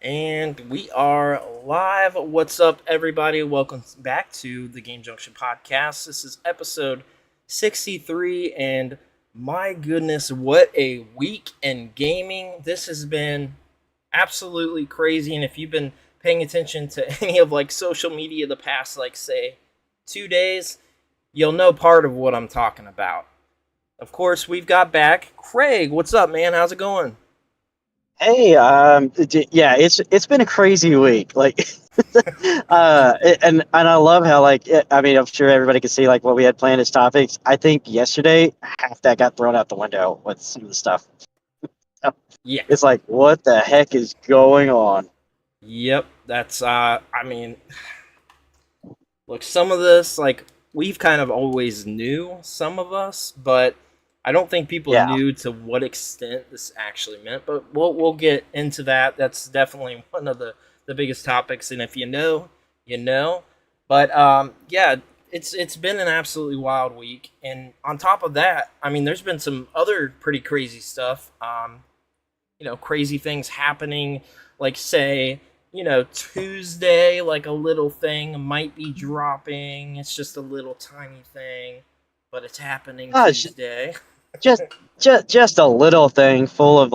And we are live. What's up, everybody? Welcome back to the Game Junction Podcast. This is episode 63, and my goodness, what a week in gaming. This has been absolutely crazy, and if you've been paying attention to any of social media the past, say, 2 days, you'll know part of what I'm talking about. Of course, we've got back Craig. What's up, man? How's it going? Hey, yeah, it's been a crazy week. And I love how I mean, I'm sure everybody can see what we had planned as topics. I think yesterday half that got thrown out the window with some of the stuff. Yeah. It's like, what the heck is going on? Yep, that's I mean, look, some of this we've kind of always knew, some of us, but I don't think people knew to what extent this actually meant. But we'll get into that. That's definitely one of the biggest topics, and if you know, you know. But yeah, it's been an absolutely wild week, and on top of that, I mean, there's been some other pretty crazy stuff. Crazy things happening, say, Tuesday, a little thing might be dropping. It's just a little tiny thing, but it's happening Tuesday. Just a little thing full of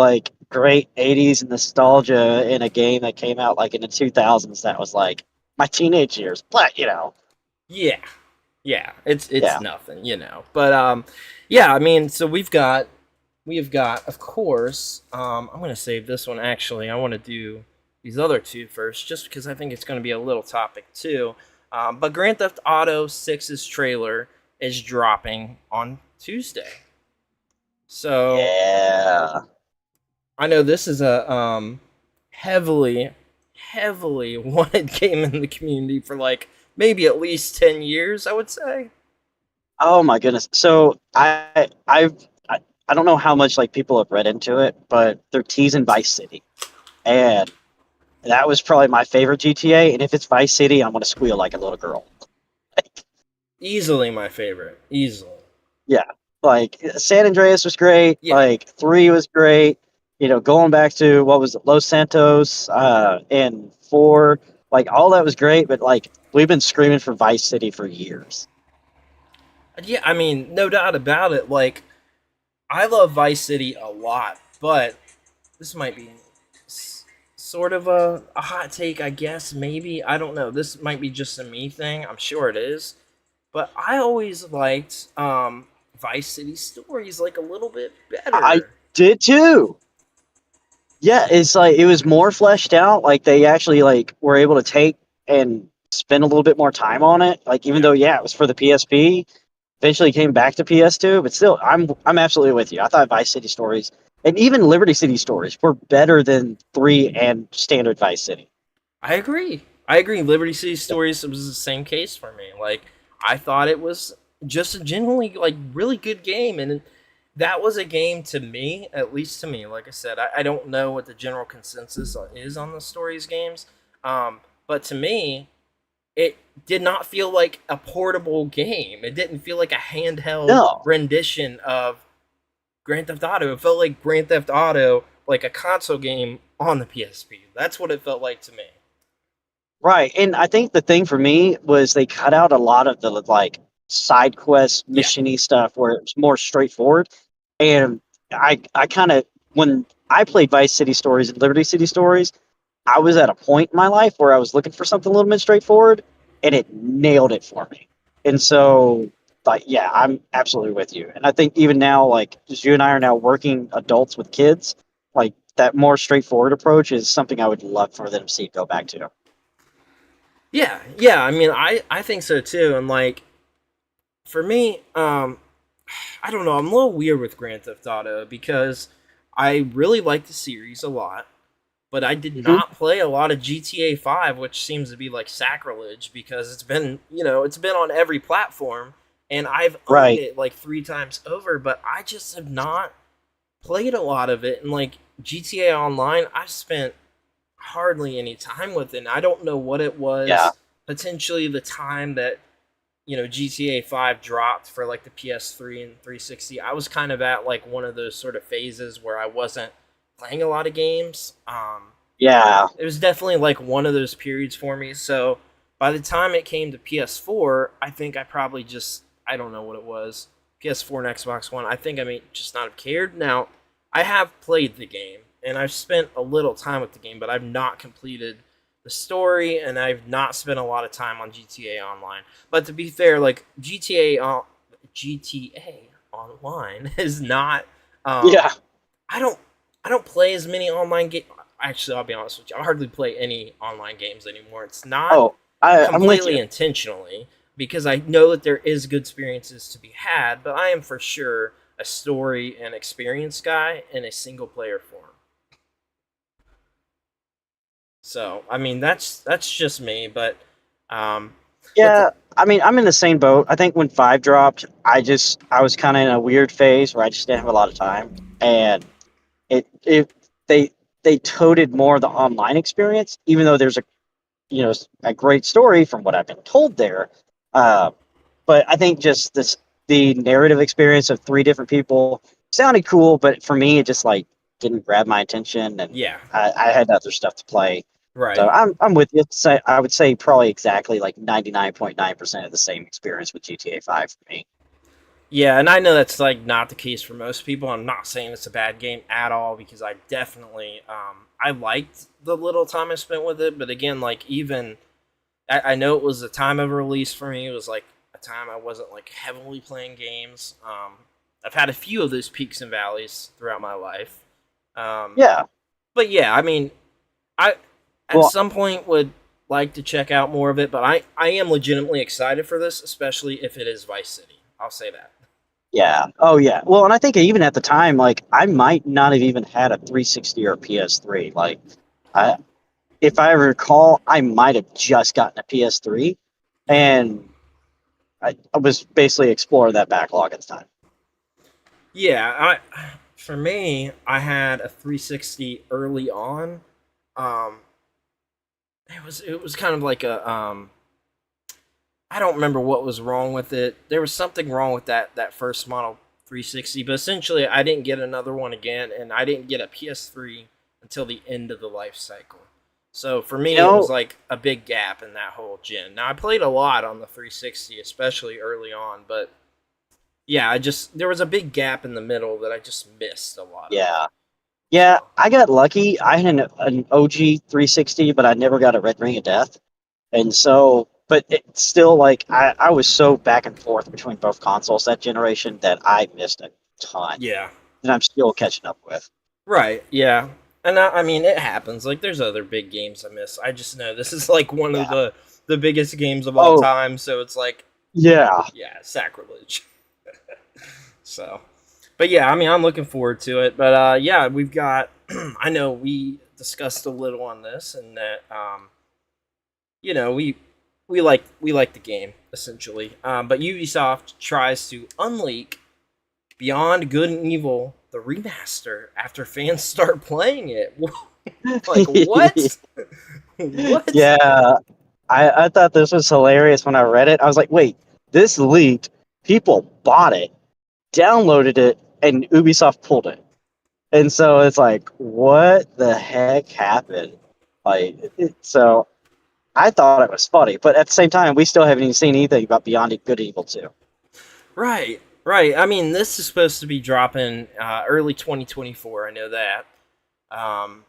great 80s nostalgia in a game that came out in the 2000s that was my teenage years. But yeah, it's nothing, But yeah, I mean, so we've got, of course, I'm gonna save this one. Actually, I want to do these other two first, just because I think it's going to be a little topic too. But Grand Theft Auto 6's trailer is dropping on Tuesday. So yeah, I know this is a heavily wanted game in the community for maybe at least 10 years, I would say. oh my goodness. So I don't know how much people have read into it, but they're teasing Vice City, and that was probably my favorite GTA. And if it's Vice City, I'm gonna squeal like a little girl. Easily my favorite. Easily. Yeah, San Andreas was great. Yeah. 3 was great. Going back to what was it, Los Santos, and 4, all that was great. But we've been screaming for Vice City for years. Yeah, I mean, no doubt about it. I love Vice City a lot, but this might be sort of a hot take, I guess. Maybe, I don't know. This might be just a me thing. I'm sure it is. But I always liked Vice City stories a little bit better. I did too. Yeah, it's it was more fleshed out. They actually were able to take and spend a little bit more time on it. Even though it was for the PSP, eventually came back to PS2, but still I'm absolutely with you. I thought Vice City stories and even Liberty City stories were better than 3 and standard Vice City. I agree. Liberty City stories was the same case for me. I thought it was just a genuinely really good game, and that was a game to me, at least to me. Like I said, I don't know what the general consensus is on the stories games, but to me, it did not feel like a portable game. It didn't feel like a handheld rendition of Grand Theft Auto. It felt like Grand Theft Auto, a console game on the PSP. That's what it felt like to me. Right. And I think the thing for me was they cut out a lot of the like side quest Yeah. missiony stuff where it was more straightforward. And I kind of when I played Vice City Stories and Liberty City Stories, I was at a point in my life where I was looking for something a little bit straightforward, and it nailed it for me. And so, like, yeah, I'm absolutely with you. And I think even now, like, just you and I are now working adults with kids, like that more straightforward approach is something I would love for them to see go back to. Yeah, yeah. I mean, I think so too. And like for me, I don't know. I'm a little weird with Grand Theft Auto because I really like the series a lot, but I did Hmm. not play a lot of GTA 5, which seems to be like sacrilege because it's been, it's been on every platform and I've owned Right. it like 3 times over, but I just have not played a lot of it. And like GTA Online, I spent hardly any time with it. And I don't know what it Yeah. was. Potentially the time that GTA 5 dropped for like the PS3 and 360. I was kind of at like one of those sort of phases where I wasn't playing a lot of games. Yeah. It was definitely like one of those periods for me. So by the time it came to PS4, I think I probably just, I don't know what it was. PS4 and Xbox One. I think I may just not have cared. Now, I have played the game and I've spent a little time with the game, but I've not completed the story and I've not spent a lot of time on GTA Online. But to be fair, like GTA Online is not. Um, Yeah. I don't I don't play as many online games. Actually, I'll be honest with you. I hardly play any online games anymore. It's not Oh, I'm with completely you. intentionally because I know that there is good experiences to be had, but I am for sure a story and experience guy in a single player form. So, I mean, that's just me, but um with the, Yeah, I mean, I'm in the same boat. I think when five dropped, I was kind of in a weird phase where I just didn't have a lot of time, and it they toted more the online experience, even though there's a great story from what I've been told there. Uh, but I think just the narrative experience of three different people sounded cool, but for me, it just like didn't grab my attention, and yeah, I had other stuff to play. So right. I'm with you. I would say probably exactly like 99.9% of the same experience with GTA 5 for me. Yeah, and I know that's like not the case for most people. I'm not saying it's a bad game at all because I definitely I liked the little time I spent with it, but again, like even I know it was a time of release for me. It was like a time I wasn't like heavily playing games. I've had a few of those peaks and valleys throughout my life. Um, Yeah. but yeah, I mean, I at Well, some point would like to check out more of it, but I am legitimately excited for this, especially if it is Vice City. I'll say that. yeah. Oh, yeah. Well, and I think even at the time, like I might not have even had a 360 or a PS3. Like, I, if I recall, I might have just gotten a PS3, and I was basically exploring that backlog at the time. Yeah, for me, I had a 360 early on. Um, it was kind of like a I don't remember what was wrong with it. There was something wrong with that first model 360, but essentially I didn't get another one again, and I didn't get a PS3 until the end of the life cycle. So for You me, it was know, like a big gap in that whole gen. Now I played a lot on the 360, especially early on, but yeah, I just there was a big gap in the middle that I just missed a lot of. yeah. Yeah, So I got lucky. I had an OG 360, but I never got a Red Ring of Death. And so, but it's still like I was so back and forth between both consoles that generation that I missed a ton yeah, that I'm still catching up with. right, yeah, and I mean it happens. Like there's other big games I miss. I just know this is like one of Yeah. the biggest games of all Oh, time. So it's like yeah. yeah, sacrilege. So, but yeah, I mean I'm looking forward to it. But yeah, we've got. I know we discussed a little on this, and that you know we like the game essentially. But Ubisoft tries to unleak Beyond Good and Evil, the remaster, after fans start playing it. Like what? What? Yeah. I thought this was hilarious when I read it. I was like, wait, this leaked. People bought it, downloaded it, and Ubisoft pulled it. And so it's like, what the heck happened? So I thought it was funny, but at the same time, we still haven't even seen anything about Beyond Good and Evil 2. Right, right. I mean, this is supposed to be dropping early 2024. I know that. Um,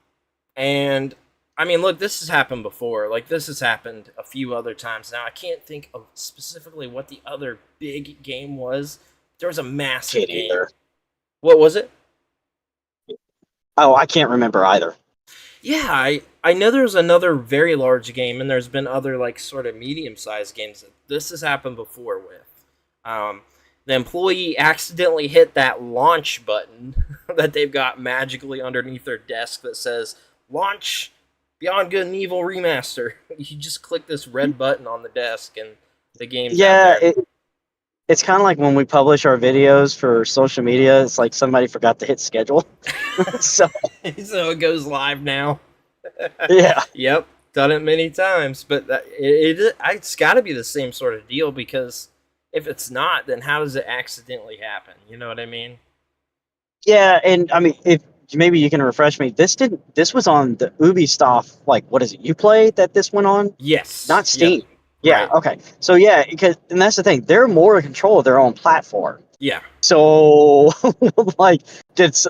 and I mean, look, this has happened before. Like, this has happened a few other times now. I can't think of specifically what the other big game was. There was a massive Can't game. either. What was it? Oh, I can't remember either. Yeah, I know there's another very large game, and there's been other like sort of medium sized games that this has happened before with. The employee accidentally hit that launch button that they've got magically underneath their desk that says "Launch Beyond Good and Evil Remaster." You just click this red button on the desk, and the game's out there. It's kind of like when we publish our videos for social media. It's like somebody forgot to hit schedule. So So it goes live now. yeah, Yep, done it many times, but it's got to be the same sort of deal because if it's not, then how does it accidentally happen? You know what I mean? yeah, and I mean, if maybe you can refresh me. This was on the Ubisoft. Like, what is it? Uplay that this went on, Yes. not Yep. Steam. Yeah. Right. Okay. So yeah, and that's the thing. They're more in control of their own platform. Yeah. So, like,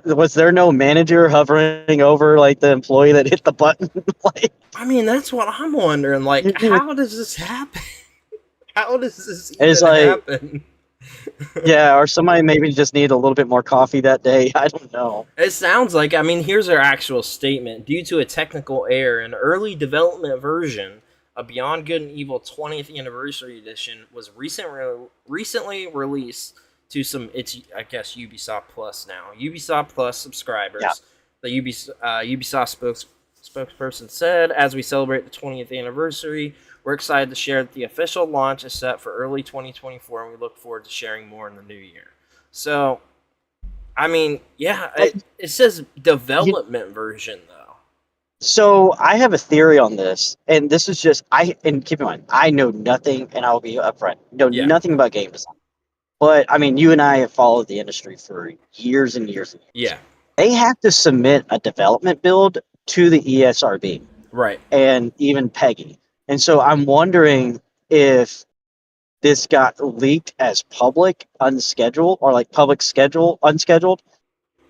was there no manager hovering over like the employee that hit the button? Like, I mean, that's what I'm wondering. Like, how does this happen? How does this it's even like, happen? yeah, or somebody maybe just needed a little bit more coffee that day. I don't know. It sounds like, I mean, here's our actual statement. Due to a technical error, an early development version of Beyond Good and Evil 20th Anniversary Edition was recently released to some, it's, I guess, Ubisoft Plus now. Ubisoft Plus subscribers. Yeah. The Ubisoft spokesperson said, as we celebrate the 20th anniversary, we're excited to share that the official launch is set for early 2024, and we look forward to sharing more in the new year. So, I mean, yeah, it says development version though. So I have a theory on this, and this is just and keep in mind, I know nothing, and I'll be upfront, know Yeah, nothing about game design. But I mean, you and I have followed the industry for years and years and years. yeah, They have to submit a development build to the ESRB right. and even Peggy. And so I'm wondering if this got leaked as public unscheduled or like public schedule unscheduled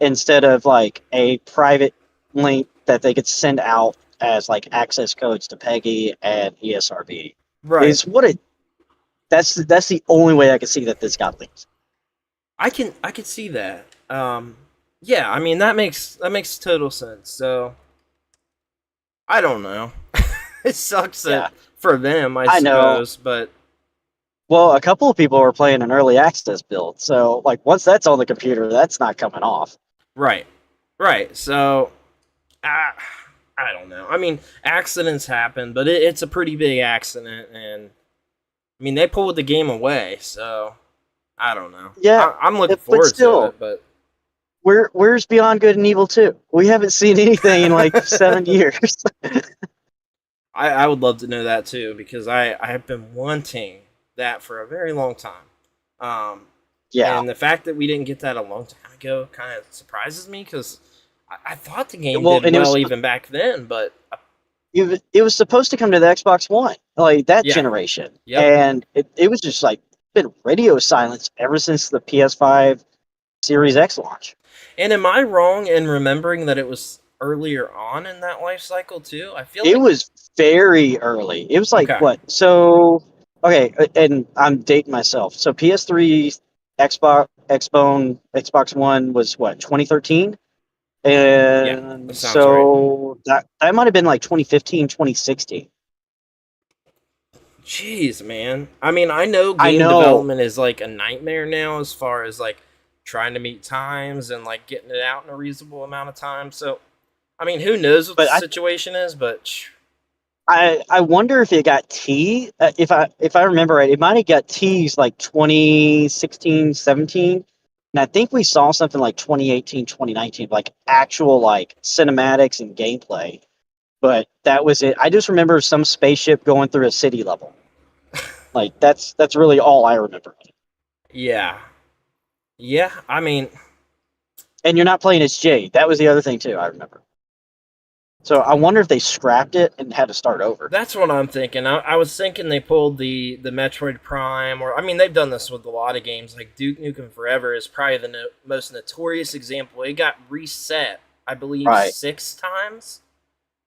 instead of like a private link that they could send out as like access codes to Peggy and ESRB. Right. Is what it that's the only way I can see that this got leaked. I can see that. Yeah, I mean that makes total sense. So I don't know. It sucks Yeah, for them, I I know. suppose, but Well, a couple of people were playing an early access build, so like once that's on the computer, that's not coming off. right. Right. So I don't know. I mean, accidents happen, but it's a pretty big accident, and I mean they pulled the game away, so I don't know. Yeah, I'm looking but forward to still, it, but where's Beyond Good and Evil 2? We haven't seen anything in like 7 years. I would love to know that too because I have been wanting that for a very long time. Yeah. And the fact that we didn't get that a long time ago kind of surprises me because I thought the game Well, did and well even back then, but it was supposed to come to the Xbox One, like that yeah, generation, yep. and it was just like been radio silence ever since the PS5 Series X launch. And am I wrong in remembering that it was earlier on in that life cycle too? I feel It like was very early. It was like okay, what? So okay, and I'm dating myself. So PS3, Xbox One was what 2013, yeah, that and sounds right. so that might have been like 2015, 2016. Jeez, man. I mean, I know I game know, development is like a nightmare now as far as like trying to meet times and like getting it out in a reasonable amount of time. So, I mean, who knows what the but situation is, but I wonder if it got if I remember right, it might have got teased like 2016, 17. And I think we saw something like 2018, 2019, like actual like cinematics and gameplay. But that was it. I just remember some spaceship going through a city level. Like that's really all I remember. yeah. Yeah, I mean, And you're not playing as Jade. That was the other thing too. I remember. So I wonder if they scrapped it and had to start over. That's what I'm thinking. I was thinking they pulled the Metroid Prime, or I mean, they've done this with a lot of games. Like Duke Nukem Forever is probably the most notorious example. It got reset, I believe, Right. 6 times.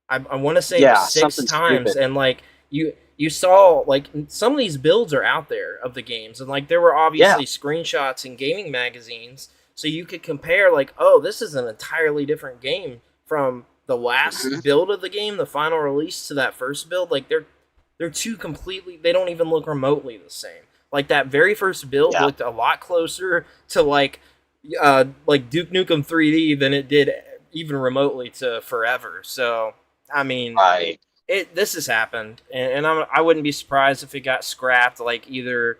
I want to say Yeah, 6 something times, stupid. and like you saw like some of these builds are out there of the games, and like there were Yeah. obviously screenshots in gaming magazines, so you could compare like, oh, this is an entirely different game from the last Mhm. build of the game, the final release, to that first build. Like they're two completely, they don't even look remotely the same. Like that very first build Yeah. looked a lot closer to like Duke Nukem 3D than it did even remotely to Forever. So I mean, Right. this has happened, and I wouldn't be surprised if it got scrapped. Like either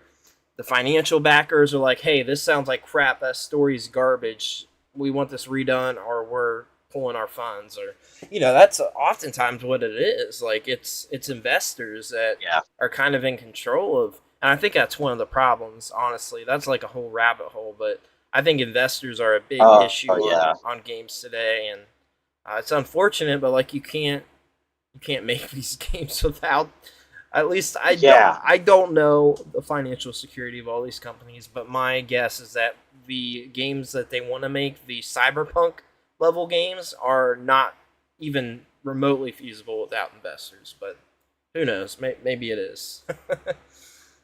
the financial backers are like, "Hey, this sounds like crap. That story's garbage. We want this redone, or we're pulling our funds." Or that's oftentimes what it is. Like it's investors that Yeah. are kind of in control of, and I think that's one of the problems. Honestly, that's like a whole rabbit hole, but I think investors are a big issue Oh yeah. on games today, and it's unfortunate, but like you can't make these games without. At least Yeah. I don't know the financial security of all these companies, but my guess is that the games that they want to make, the cyberpunk level games, are not even remotely feasible without investors. But who knows? Maybe it is.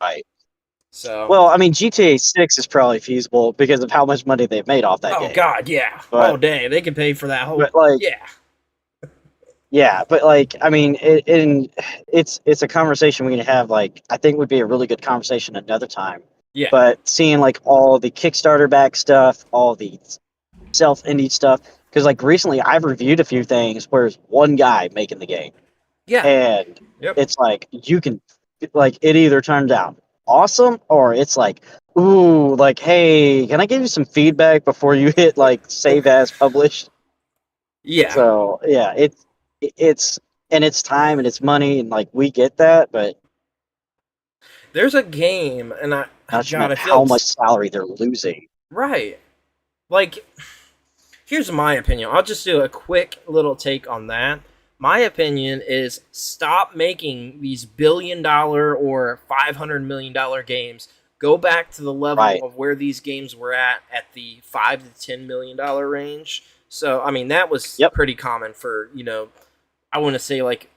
Right. So, Well, I mean, GTA 6 is probably feasible because of how much money they've made off that oh game. god, yeah. Oh But dang, they can pay for that whole. but like Yeah, yeah, but like I mean, it's a conversation we can have. Like I think would be a really good conversation another time. yeah, But seeing like all the Kickstarter back stuff, all the self indie stuff, because like recently I've reviewed a few things where there's one guy making the game, yeah. and Yep. it's like you can like it either turns out awesome or it's like ooh like hey can I give you some feedback before you hit like save as published. Yeah. So yeah, it's and it's time and it's money and like we get that, but There's a game, and not to God, mention I feel how much it's salary they're losing. right. Like, here's my opinion. I'll just do a quick little take on that. My opinion is stop making these $1 billion or $500 million games. Go back to the level Right. of where these games were at the $5 to $10 million range. So, I mean, that was Yep. pretty common for, I want to say like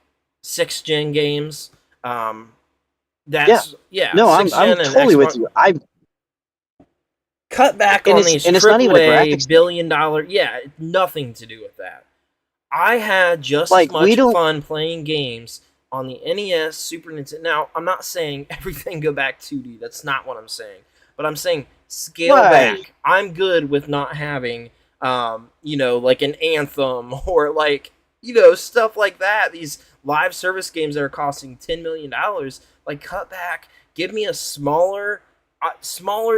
6th gen games. Yeah. Yeah, No, I'm 6th gen and totally with Xbox. you. I Cut back and on these it's not even a AAA graphics thing. $1 billion. Yeah, nothing to do with that. I had just as Like we much don't fun playing games on the NES, Super Nintendo. Now, I'm not saying everything go back 2D. That's not what I'm saying. But I'm saying scale right. back. I'm good with not having, like an Anthem or like, stuff like that. These live service games that are costing $10 million. Like, cut back. Give me a smaller,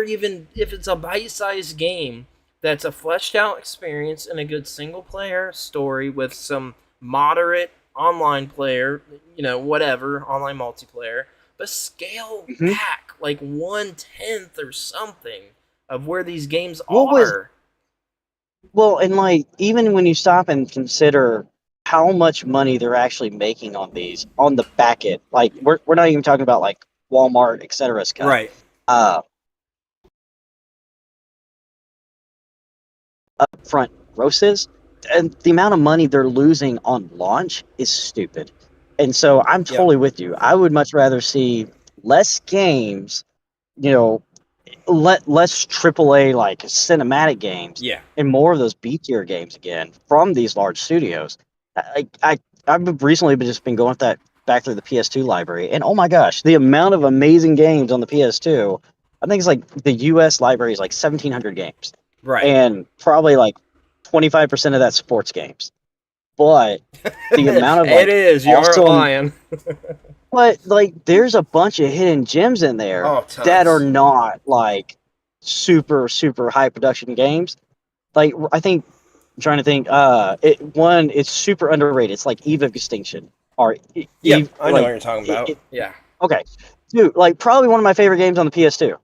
even if it's a bite-sized game that's a fleshed out experience and a good single player story with some moderate online player, whatever, online multiplayer, but scale Mhm. back like 1/10 or something of where these games What was are. well and like even when you stop and consider how much money they're actually making on these on the back end, like we're not even talking about like Walmart, et cetera, cut. Right. Uh, upfront grosses and the amount of money they're losing on launch is stupid. And so I'm Yeah. totally with you. I would much rather see less games, you know, less AAA like cinematic games Yeah. and more of those B tier games again from these large studios. I've recently just been going with that back through the PS2 library, and oh my gosh, the amount of amazing games on the PS2. I think it's like the US library is like 1,700 games, Right. and probably like 25% of that sports games. But the amount of It like is. You aren't awesome, lying. but like there's a bunch of hidden gems in there Oh, that are tons. not like super high production games. Like I think I'm trying to think. It's super underrated. It's like Eve of Extinction or Yep. I know what like you're talking about. Yeah. okay, dude. Like probably one of my favorite games on the PS2.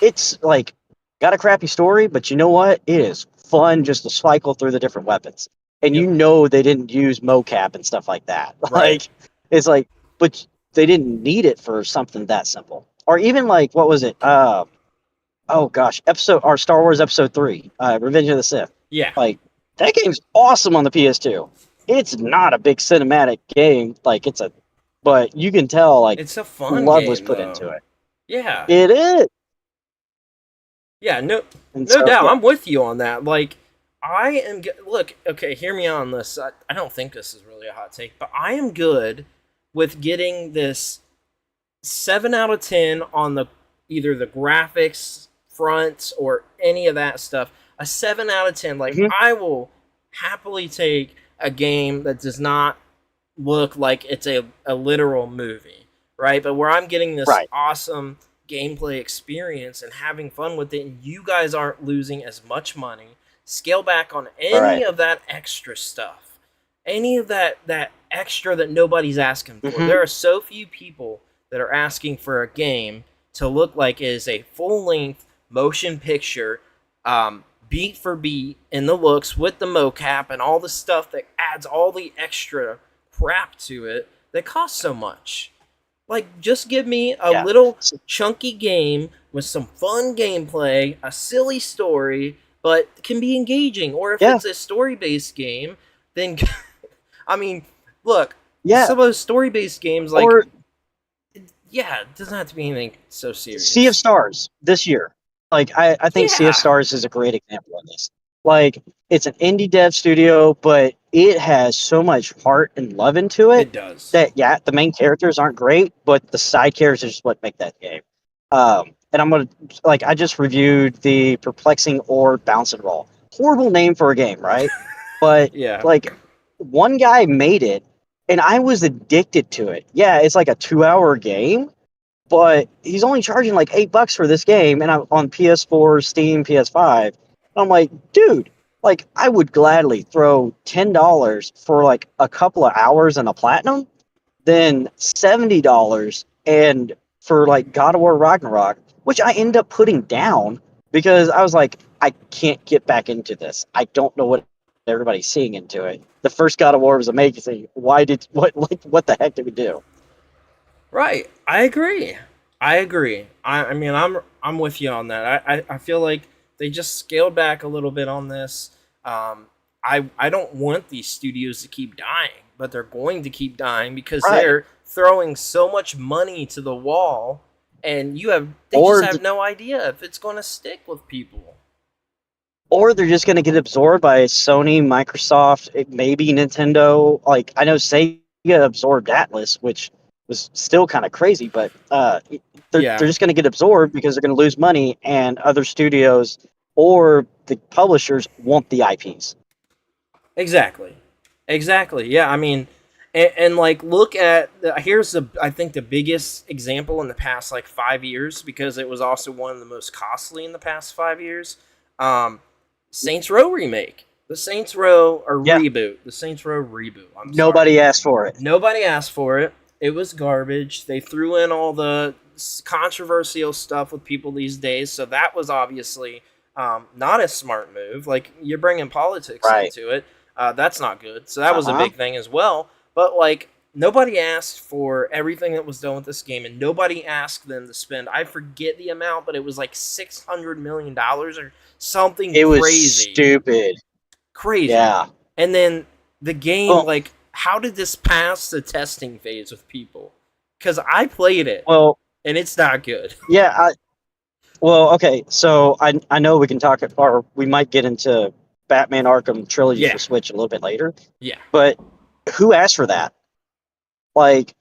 It's like got a crappy story, but you know what? It is fun just to cycle through the different weapons. And Yep. you know they didn't use mocap and stuff like that. Right. Like it's like, but they didn't need it for something that simple. Or even like what was it? Oh gosh, Star Wars Episode 3, Revenge of the Sith. Yeah. Like that game's awesome on the PS2. It's not a big cinematic game, but you can tell like It's a fun love was game, put though. into it. Yeah. It is. Yeah, no And no so, doubt. yeah. I'm with you on that. Like, look, okay, hear me on this. I don't think this is really a hot take, but I am good with getting this 7 out of 10 on either the graphics front or any of that stuff. A 7 out of 10. Like, Mhm. I will happily take a game that does not look like it's a literal movie, right? But where I'm getting this Right. awesome gameplay experience and having fun with it, and you guys aren't losing as much money. Scale back on any Right. of that extra stuff, any of that extra that nobody's asking for. Mhm. There are so few people that are asking for a game to look like it is a full-length motion picture, beat for beat in the looks with the mocap and all the stuff that adds all the extra crap to it that costs so much. Like, just give me a Yeah. little chunky game with some fun gameplay, a silly story, but can be engaging. Or if Yeah. it's a story-based game, then, I mean, look, Yeah. some of those story-based games, like, Or yeah, it doesn't have to be anything so serious. Sea of Stars this year. Like I think Sea Yeah. of Stars is a great example of this. Like it's an indie dev studio, but it has so much heart and love into It it does. that the main characters aren't great, but the side characters is what make that game. And I just reviewed the Perplexing Orb Bounce and Roll. Horrible name for a game, right? But Yeah. like one guy made it, and I was addicted to it. Yeah, it's like a 2-hour game, but he's only charging like $8 for this game, and I'm on PS4, Steam, PS5. I'm like, dude, like I would gladly throw $10 for like a couple of hours and a platinum, than $70 and for like God of War Ragnarok, which I end up putting down because I was like, I can't get back into this. I don't know what everybody's seeing into it. The first God of War was amazing. What the heck did we do? Right. I agree. I mean, I'm with you on that. I feel like they just scaled back a little bit on this. I don't want these studios to keep dying, but they're going to keep dying because Right. they're throwing so much money to the wall, and they Or just have no idea if it's going to stick with people. Or they're just going to get absorbed by Sony, Microsoft, maybe Nintendo. Like I know Sega absorbed Atlas, which was still kind of crazy, but they're just going to get absorbed because they're going to lose money, and other studios or the publishers want the IPs. Exactly. Yeah, I mean, and like look at here's I think the biggest example in the past like 5 years, because it was also one of the most costly in the past 5 years. Saints Row remake, the Saints Row reboot, the Saints Row reboot. Nobody asked for it. Nobody asked for it. It was garbage. They threw in all the controversial stuff with people these days, so that was obviously not a smart move. Like, you're bringing politics into it. That's not good. So that was a big thing as well. But like, nobody asked for everything that was done with this game, and nobody asked them to spend, I forget the amount, but it was like $600 million or something crazy. It was stupid. Crazy. Yeah. And then the game, like, how did this pass the testing phase with people? Because I played it, and it's not good. Yeah. Okay. So I know we can talk, or we might get into Batman Arkham Trilogy for Switch a little bit later. Yeah. But who asked for that? Like,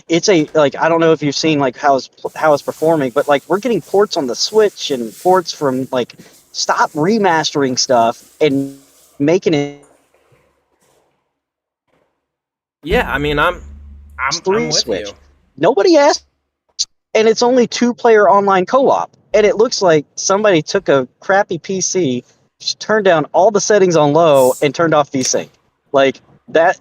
it's I don't know if you've seen like how it's performing, but like we're getting ports on the Switch and ports from like, stop remastering stuff and making it. Yeah, I mean, I'm with Switch. you. Nobody asked, and it's only 2-player online co-op, and it looks like somebody took a crappy PC, just turned down all the settings on low, and turned off VSync. Like that,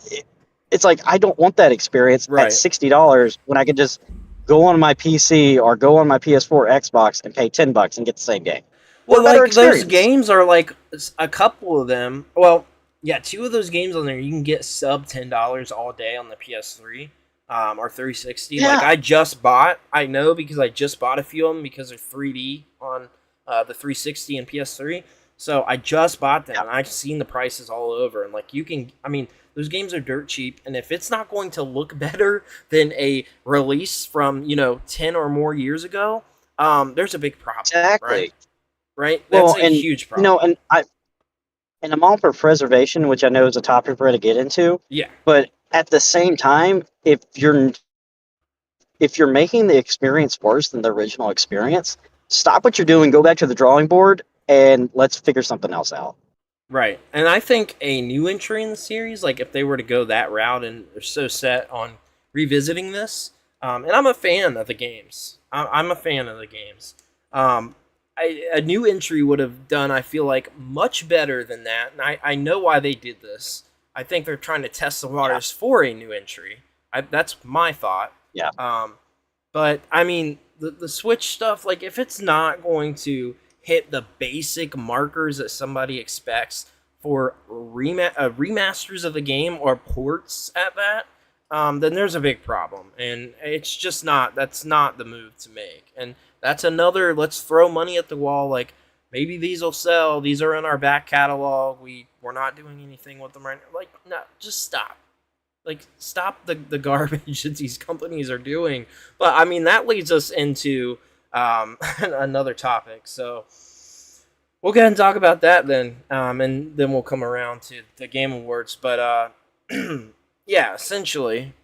it's like I don't want that experience at $60 when I could just go on my PC or go on my PS4, Xbox, and pay $10 and get the same game. or Well, a better like those experience. games are like a couple of them. Well, yeah, two of those games on there you can get sub $10 all day on the PS3 or 360. Like Yeah, I know because I just bought a few of them because they're 3D on the 360 and PS3. So I just bought them yeah, and I've seen the prices all over. And like I mean, those games are dirt cheap. And if it's not going to look better than a release from 10 or more years ago, there's a big problem, right? exactly. Right? That's Well, a and huge problem. and I'm all for preservation, which I know is a topic we're going to get into. Yeah. But at the same time, if you're making the experience worse than the original experience, stop what you're doing, go back to the drawing board, and let's figure something else out. Right. And I think a new entry in the series, like if they were to go that route and are so set on revisiting this, and I'm a fan of the games. I'm a fan of the games. Um, a new entry would have done, I feel like, much better than that. And I know why they did this. I think they're trying to test the Yeah, waters for a new entry. That's my thought. yeah, Um, but I mean, the Switch stuff, like if it's not going to hit the basic markers that somebody expects for remasters of the game or ports at that, then there's a big problem, and it's just not. That's not the move to make, and that's another. Let's throw money at the wall. Like maybe these will sell. These are in our back catalog. We're not doing anything with them right now. Like no, just stop. Like stop the garbage that these companies are doing. But I mean that leads us into another topic. So we'll go ahead and talk about that then, and then we'll come around to the Game Awards. But yeah, essentially,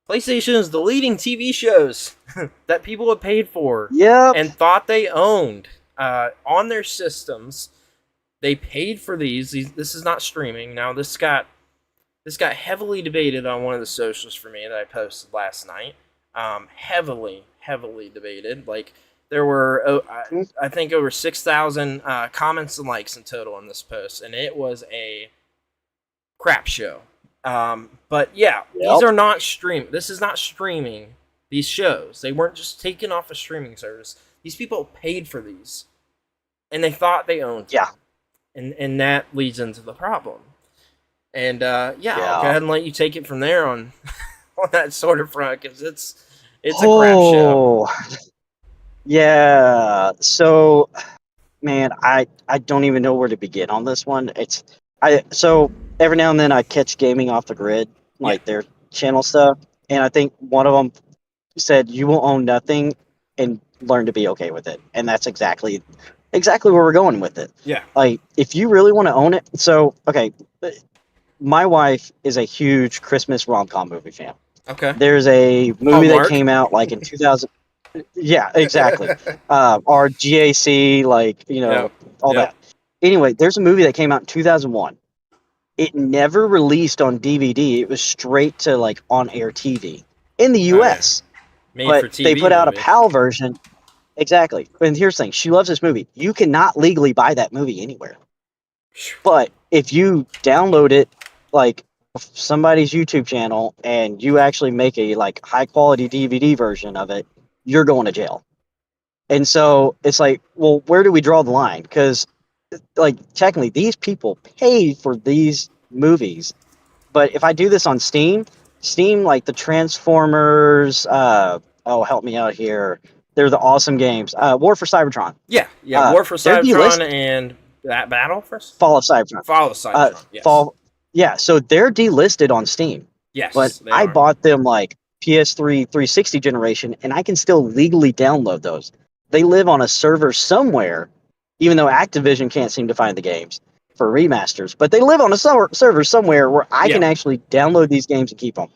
PlayStation is deleting TV shows that people have paid for yep, and thought they owned on their systems. They paid for these. This is not streaming. Now this got heavily debated on one of the socials for me that I posted last night. Heavily debated. Like there were, I think, over 6,000 comments and likes in total on this post, and it was a crap show. But yeah, these yep, are not stream. This is not streaming. These shows, they weren't just taken off a streaming service. These people paid for these, and they thought they owned them, yeah, and that leads into the problem. And yeah, I'll go yeah. ahead and let you take it from there on on that sort of front because it's a crap show. Oh, yeah. So, man, I don't even know where to begin on this one. So every now and then I catch gaming off the grid, Yeah, like their channel stuff, and I think one of them said you will own nothing and learn to be okay with it, and that's exactly where we're going with it. yeah, Like if you really want to own it, so okay, my wife is a huge Christmas rom-com movie fan. okay. There's a movie that Hallmark. came out like in 2000. Yeah, exactly. Our GAC, like, Yep, all yep. that. Anyway, there's a movie that came out in 2001. It never released on DVD. It was straight to like on air TV in the Oh yeah, US. made But for they TV put out a movie. PAL version. Exactly. And here's the thing, she loves this movie. You cannot legally buy that movie anywhere. But if you download it, like somebody's YouTube channel, and you actually make a like high quality DVD version of it, you're going to jail. And so it's like, well, where do we draw the line? Because like technically, these people pay for these movies. But if I do this on Steam, like the Transformers, oh, help me out here. They're the awesome games. War for Cybertron. Yeah, yeah. War for They're Cybertron delisted. and that battle first. Fall of Cybertron. Fall of Uh, Cybertron. Yes, Fall. Yeah, so they're delisted on Steam. But yes, they I are. bought them like PS3 360 generation, and I can still legally download those. They live on a server somewhere, even though Activision can't seem to find the games for remasters. But they live on a server somewhere where I Yeah, can actually download these games and keep them.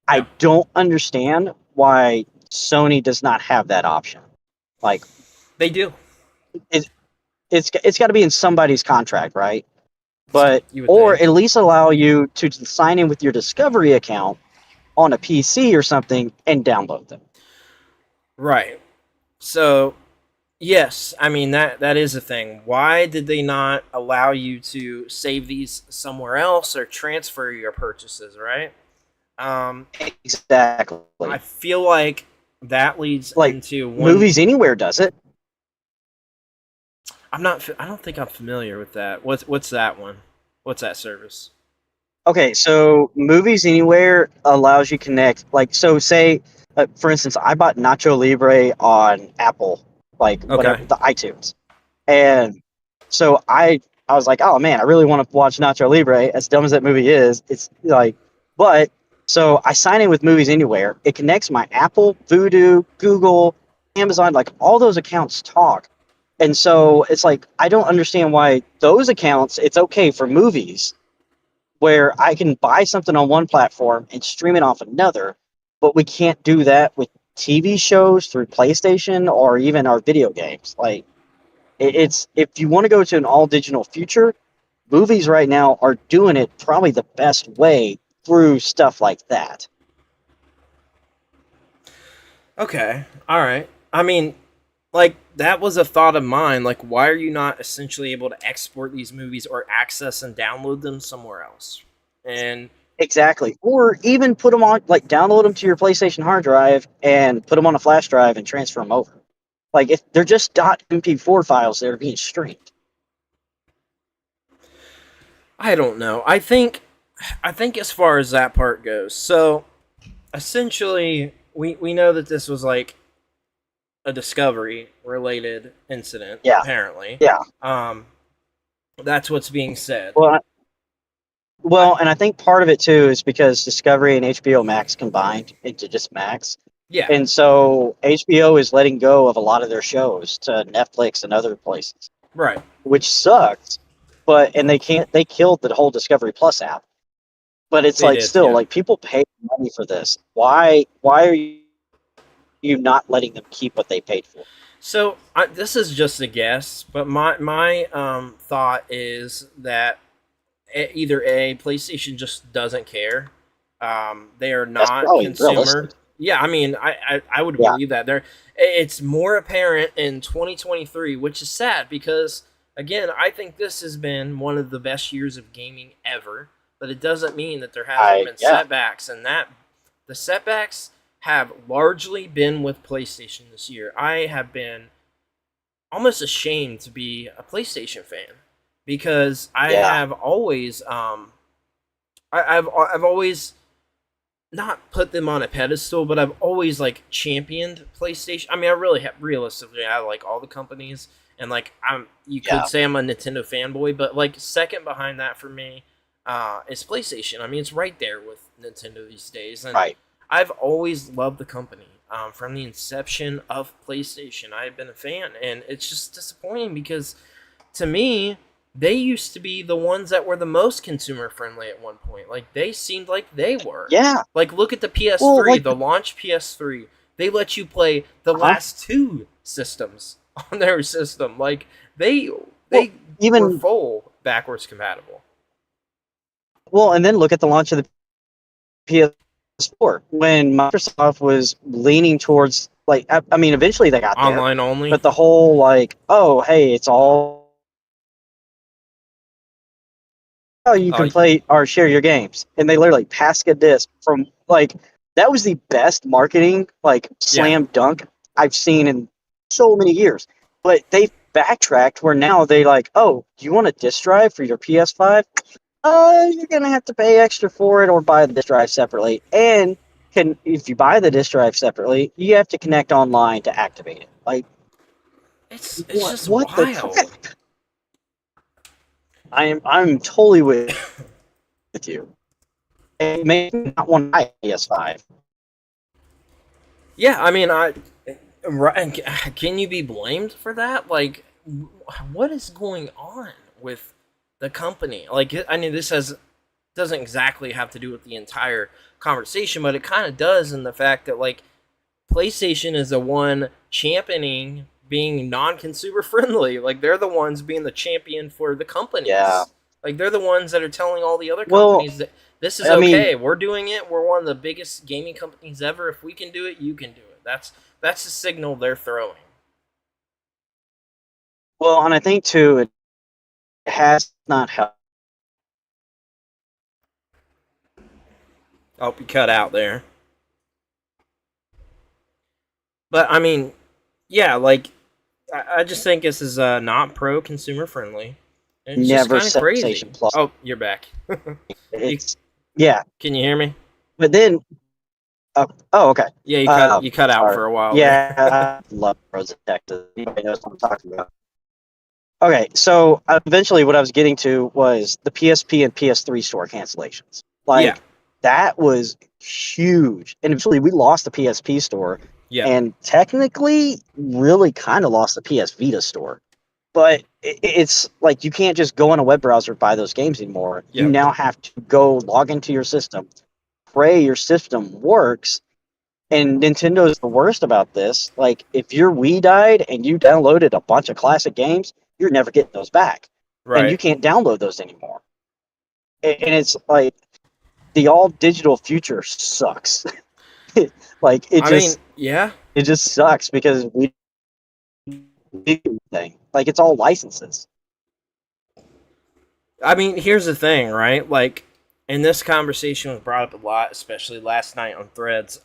I yeah. don't understand why Sony does not have that option. Like They do. it, it's got to be in somebody's contract, right? But You would or think. at least allow you to sign in with your Discovery account on a PC or something and download them. Right. So yes, I mean that is a thing. Why did they not allow you to save these somewhere else or transfer your purchases, right? I Exactly. feel like that leads Like into one. Movies Anywhere does it. I'm not. I don't think I'm familiar with that. What's that one? What's that service? Okay, so Movies Anywhere allows you to connect. Like, so say, for instance, I bought Nacho Libre on Apple, like Okay. whatever the iTunes, and so I was like, oh man, I really want to watch Nacho Libre. As dumb as that movie is, it's like, but so I sign in with Movies Anywhere. It connects my Apple, Vudu, Google, Amazon, like all those accounts talk. And so it's like I don't understand why those accounts it's okay for movies where I can buy something on one platform and stream it off another, but we can't do that with TV shows through PlayStation or even our video games. Like it's if you want to go to an all digital future, movies right now are doing it probably the best way through stuff like that. Okay. All right. I mean, like that was a thought of mine. Like, why are you not essentially able to export these movies or access and download them somewhere else? And Exactly. Or even put them on, like download them to your PlayStation hard drive and put them on a flash drive and transfer them over. Like if they're just .mp4 files that are being streamed. I don't know. I think as far as that part goes, so essentially we know that this was like a discovery related incident Yeah. apparently. Yeah. Um that's what's being said. Well, I, well, and I think part of it too is because Discovery and HBO Max combined into just Max. yeah, And so HBO is letting go of a lot of their shows to Netflix and other places, right. which sucks. But and they killed the whole Discovery Plus app. But it's They like did, still yeah. like people pay money for this. Why are you not letting them keep what they paid for? So this is just a guess, but my thought is that either a PlayStation just doesn't care. They are That's not probably realistic. consumer. Yeah, I mean, I would Yeah, believe that. It's more apparent in 2023, which is sad because again, I think this has been one of the best years of gaming ever. But it doesn't mean that there hasn't I been yeah. setbacks, and that the setbacks have largely been with PlayStation this year. I have been almost ashamed to be a PlayStation fan because I Yeah. have always I've always not put them on a pedestal, but I've always like championed PlayStation. I mean, I really have realistically I like all the companies, and like you could Yeah. say I'm a Nintendo fanboy, but like second behind that for me is PlayStation. I mean, it's right there with Nintendo these days, and Right. I've always loved the company. From the inception of PlayStation, I've been a fan, and it's just disappointing because to me, they used to be the ones that were the most consumer friendly at one point. Like they seemed like they were. Yeah. Like look at the Well, PS3, like the launch PS3. They let you play the huh? last two systems on their system. Like they Well, they were even full backwards compatible. well, and then look at the launch of the PS4 when Microsoft was leaning towards like I mean eventually they got there, Online only. but the whole like oh hey it's all oh you Uh, can play or share your games and they literally pass a disc from like that was the best marketing like yeah. slam dunk I've seen in so many years. But they backtracked where now they like oh do you want a disc drive for your PS5? You're gonna have to pay extra for it or buy the disk drive separately. And can if you buy the disk drive separately, you have to connect online to activate it. Like It's what? just What the wild. crap? I'm totally with you. It makes me not want to buy a PS5. Yeah, I mean, right, can you be blamed for that? Like, what is going on with the company? Like, I mean, this has doesn't exactly have to do with the entire conversation, but it kind of does in the fact that like PlayStation is the one championing being non-consumer friendly. Like, they're the ones being the champion for the Yeah. companies. Like, they're the ones that are telling all the other Well, companies that this is I mean, okay. We're doing it. We're one of the biggest gaming companies ever. If we can do it, you can do it. That's the signal they're throwing. well, and I think too it has not helped. I hope you cut out there. But I mean, yeah, like I just think this is not pro consumer friendly. And it's just Never kind of said crazy. PlayStation Plus. Oh, you're back. It's yeah, Can you hear me? but then okay. Yeah, you cut out Sorry. for a while there. Yeah, I love Protective. Anybody knows what I'm talking about. Okay, so eventually what I was getting to was the PSP and PS3 store cancellations. Yeah. Like, that was huge. And eventually we lost the PSP store Yeah. and technically really kind of lost the PS Vita store. But it's like you can't just go on a web browser and buy those games anymore. You Yep. now have to go log into your system, pray your system works, and Nintendo's the worst about this. Like, if your Wii died and you downloaded a bunch of classic games, you're never getting those back. And you Right. can't download those anymore. And it's like the all digital future sucks. Like I mean, yeah. it just sucks because we do thing. Like, it's all licenses. I mean, here's the thing, right? Like, and this conversation was brought up a lot, especially last night on Threads.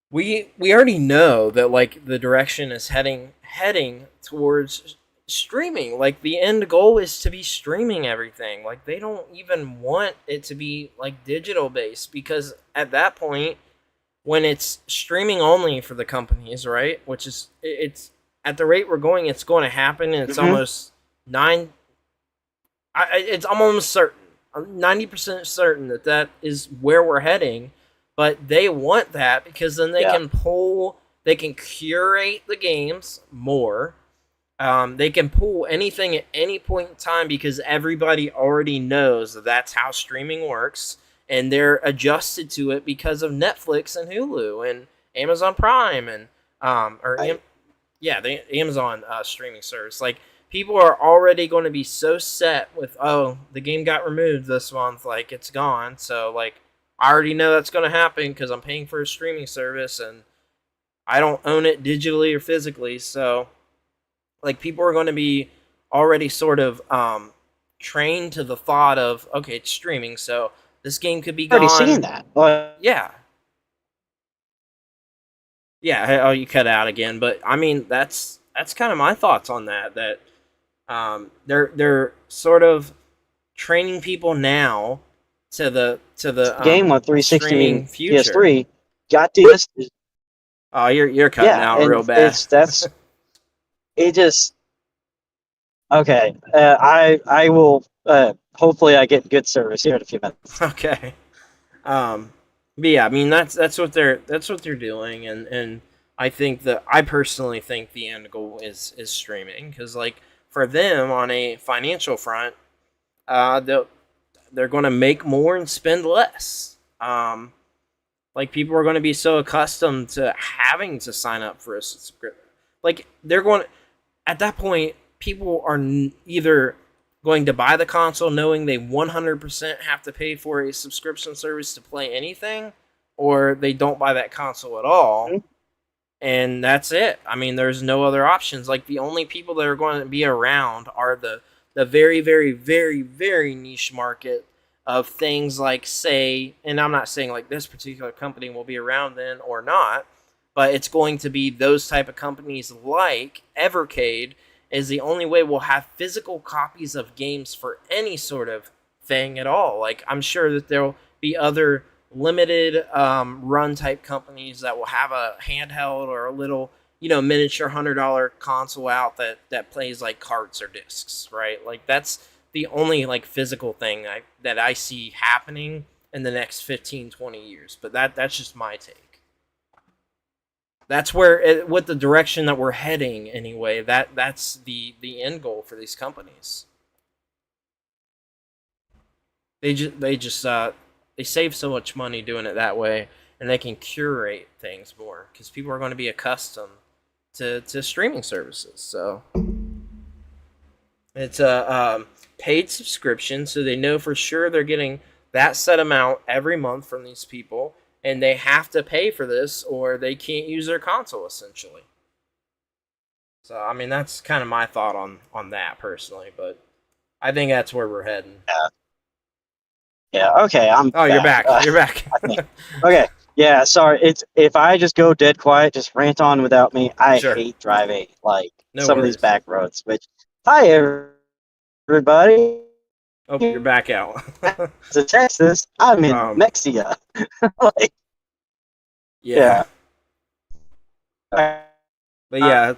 We already know that like the direction is heading towards streaming. Like the end goal is to be streaming everything. Like they don't even want it to be like digital based because at that point when it's streaming only for the companies, right? Which is it's at the rate we're going, it's going to happen, and it's almost nine. It's almost certain. I'm 90% certain that is where we're heading, but they want that because then they can they can curate the games more. They can pull anything at any point in time because everybody already knows that that's how streaming works, and they're adjusted to it because of Netflix and Hulu and Amazon Prime and the Amazon streaming service. Like people are already going to be so set with, oh, the game got removed this month, like it's gone. So like I already know that's going to happen because I'm paying for a streaming service and I don't own it digitally or physically. So like people are going to be already sort of trained to the thought of, okay, it's streaming, so this game could be gone. Already seen that. Yeah. Yeah, oh, you cut out again, but I mean that's kind of my thoughts on that. That they're sort of training people now to the game on 360 streaming future. PS3 got to Oh, you're cutting out real bad. That's it. Just okay. I will. Hopefully, I get good service here in a few minutes. Okay. But yeah, I mean that's what they're doing, and I think that I personally think the end goal is streaming because like for them on a financial front, they're going to make more and spend less. Like people are going to be so accustomed to having to sign up for a subscription, like they're going at that point. People are either going to buy the console knowing they 100% have to pay for a subscription service to play anything, or they don't buy that console at all, and that's it. I mean, there's no other options. Like, the only people that are going to be around are the very, very, very, very niche market of things like, say, and I'm not saying like this particular company will be around then or not, but it's going to be those type of companies like Evercade is the only way we'll have physical copies of games for any sort of thing at all. Like, I'm sure that there'll be other limited run type companies that will have a handheld or a little, miniature $100 console out that plays like carts or discs, right? Like, that's the only like physical thing that I see happening in the next 15, 20 years. But that's just my take. That's where, with the direction that we're heading, anyway. That's the end goal for these companies. They save so much money doing it that way, and they can curate things more because people are going to be accustomed to streaming services. So it's a paid subscription, so they know for sure they're getting that set amount every month from these people. And they have to pay for this or they can't use their console, essentially. So, I mean, that's kind of my thought on that, personally. But I think that's where we're heading. Yeah, okay, I'm Oh, back. You're back. Okay, Yeah, sorry. It's if I just go dead quiet, just rant on without me. I Sure. hate driving like No some of these worries. back roads. Which, hi everybody. Oh, you're back out. To Texas, I'm in um, Mexico. Like, yeah. yeah. I- But yeah,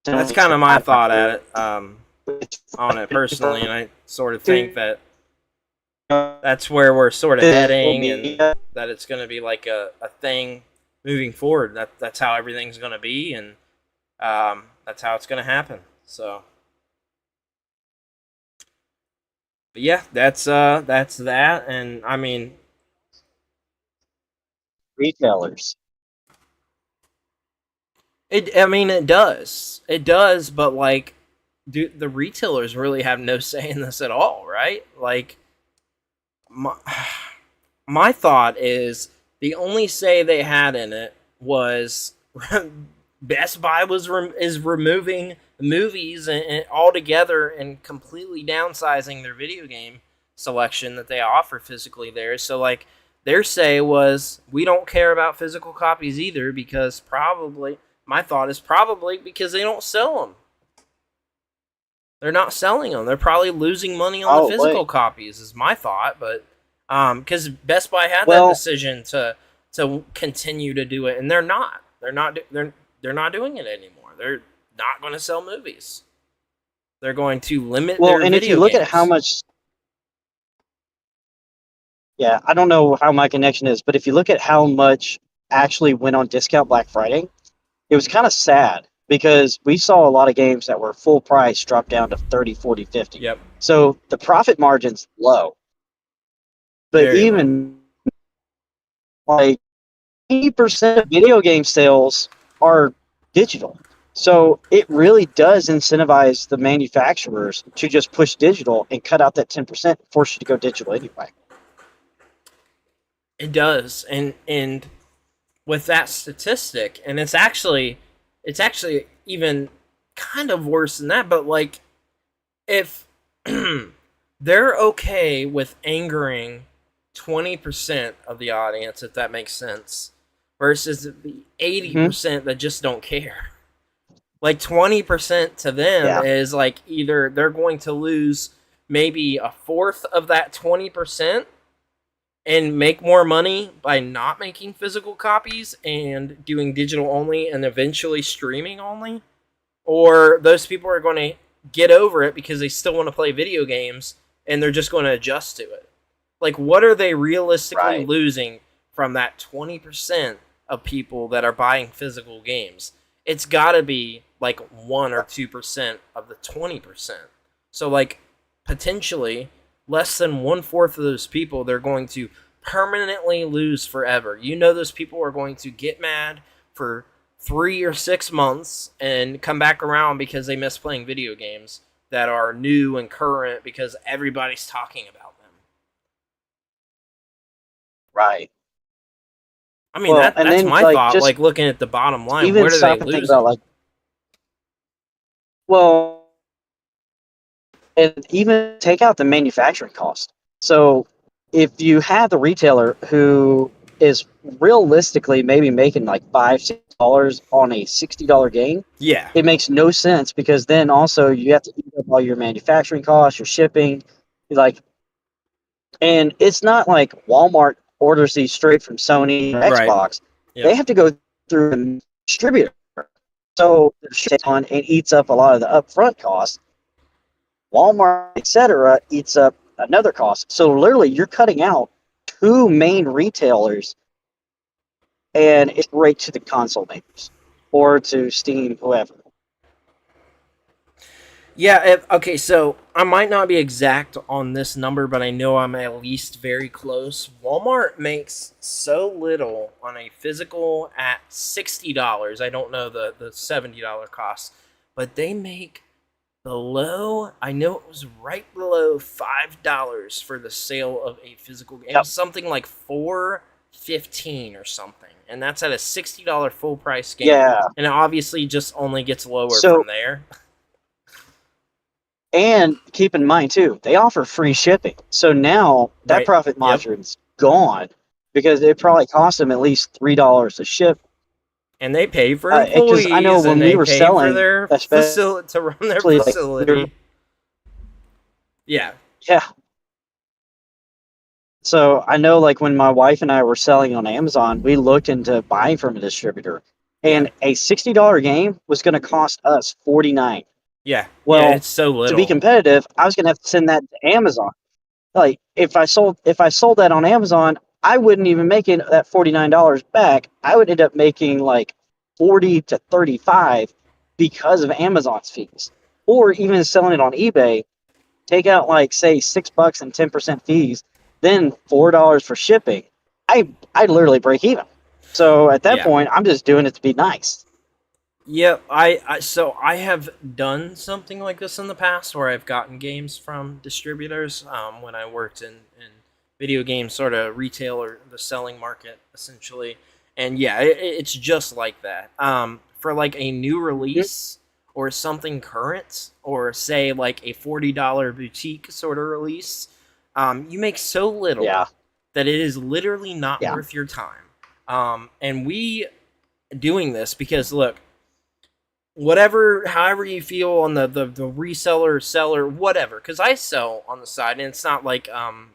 that's kind of my thought at it, on it personally, and I sort of think that that's where we're sort of heading, and that it's going to be like a thing moving forward. That's how everything's going to be, and that's how it's going to happen. So, but yeah, that's that, and I mean, retailers. it does, but like, do the retailers really have no say in this at all, right? Like, my, my thought is the only say they had in it was Best Buy is removing movies and altogether and completely downsizing their video game selection that they offer physically there. So like their say was we don't care about physical copies either because probably my thought is probably because they don't sell them. They're not selling them. They're probably losing money on the physical copies. Is my thought, but because Best Buy had that decision to continue to do it, and they're not. They're not doing it anymore. They're not going to sell movies. They're going to limit their and video if you look games. at how much, yeah, I don't know how my connection is, but if you look at how much actually went on discount Black Friday, it was kind of sad because we saw a lot of games that were full price drop down to 30, 40, 50. Yep. So the profit margin's low. But Very even like 80% of video game sales are digital. So it really does incentivize the manufacturers to just push digital and cut out that 10% and force you to go digital anyway. It does, and with that statistic, and it's actually even kind of worse than that. But like, if they're okay with angering 20% of the audience, if that makes sense, versus the 80% that just don't care. Like 20% to them is like either they're going to lose maybe a fourth of that 20% and make more money by not making physical copies and doing digital only and eventually streaming only, or those people are going to get over it because they still want to play video games and they're just going to adjust to it. Like, what are they realistically losing from that 20% of people that are buying physical games? It's got to be like 1 or 2% of the 20%. So, like, potentially less than 1/4 of those people they're going to permanently lose forever. You know, those people are going to get mad for 3 or 6 months and come back around because they miss playing video games that are new and current because everybody's talking about them. Right. I mean, that's my thought. Like, looking at the bottom line, what are they losing? About, and even take out the manufacturing cost. So if you have the retailer who is realistically maybe making like $5-6 on a $60 game, it makes no sense because then also you have to eat up all your manufacturing costs, your shipping, like, and it's not like Walmart orders these straight from Sony or Xbox. They have to go through a distributor, so on and eats up a lot of the upfront costs. Walmart, etc., eats up another cost. So literally, you're cutting out two main retailers, and it's right to the console makers or to Steam, whoever. Yeah, okay, so I might not be exact on this number, but I know I'm at least very close. Walmart makes so little on a physical at $60. I don't know the $70 cost, but they make below, I know it was right below $5 for the sale of a physical game. Something like $4.15 or something. And that's at a $60 full price game. Yeah. And it obviously just only gets lower from there. And keep in mind, too, they offer free shipping. So now that profit margin's gone because it probably cost them at least $3 to ship. And they pay for Because I know employees, and when we they were pay for selling, their especially facility to run their like facility. Yeah. yeah. So I know, like when my wife and I were selling on Amazon, we looked into buying from a distributor, and a $60 game was going to cost us 49. Yeah. Yeah. Well, It's so to be little. competitive, I was going to have to send that to Amazon. Like if I sold that on Amazon, I wouldn't even make it that $49 back. I would end up making like 40 to 35 because of Amazon's fees, or even selling it on eBay. Take out like say $6 and 10% fees, then $4 for shipping. I literally break even. So at that Yeah. point, I'm just doing it to be nice. Yep, so I have done something like this in the past where I've gotten games from distributors when I worked in video games, sort of retail or the selling market essentially, and yeah, it's just like that. For like a new release or something current, or say like a $40 boutique sort of release, you make so little Yeah. that it is literally not Yeah. worth your time. And we doing this because look, however you feel on the reseller, seller, whatever, because I sell on the side, and it's not like I'm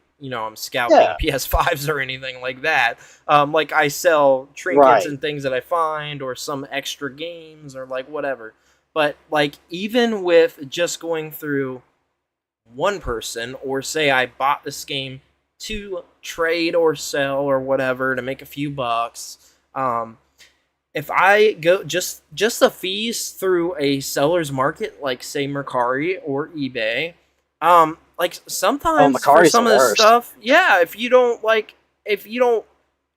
scalping Yeah. PS5s or anything like that. Like I sell trinkets Right. and things that I find, or some extra games, or like whatever. But like even with just going through one person, or say I bought this game to trade or sell or whatever to make a few bucks, if I go just the fees through a seller's market, like say Mercari or eBay, like sometimes for Mercari's some the of this worst. stuff, yeah, if you don't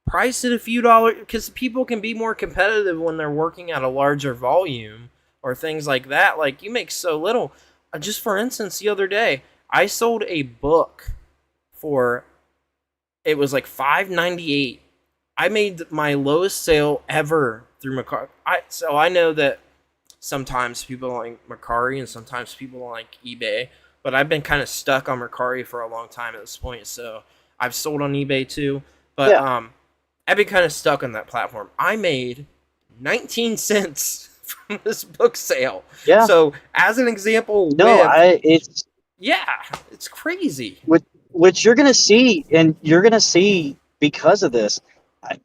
price it a few dollars, because people can be more competitive when they're working at a larger volume or things like that. Like you make so little. Just for instance, the other day I sold a book for, it was like $5.98. I made my lowest sale ever through Mercari. So I know that sometimes people like Mercari and sometimes people like eBay, but I've been kind of stuck on Mercari for a long time at this point. So I've sold on eBay too, but Yeah. I've been kind of stuck on that platform. I made 19 cents from this book sale. Yeah. So as an example, it's crazy. Which you're gonna see, and you're gonna see because of this.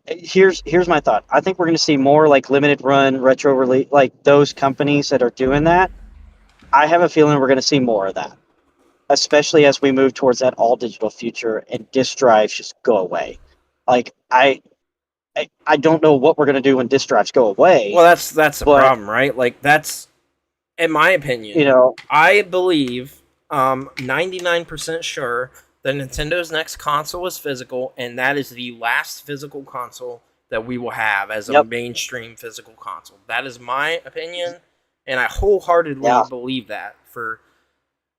Here's my thought. I think we're gonna see more like limited run retro release, like those companies that are doing that. I have a feeling we're gonna see more of that, especially as we move towards that all digital future and disk drives just go away. Like I don't know what we're gonna do when disk drives go away. Well, that's the but problem, right? Like that's, in my opinion, I believe 99% sure that Nintendo's next console is physical, and that is the last physical console that we will have as a mainstream physical console. That is my opinion, and I wholeheartedly believe that.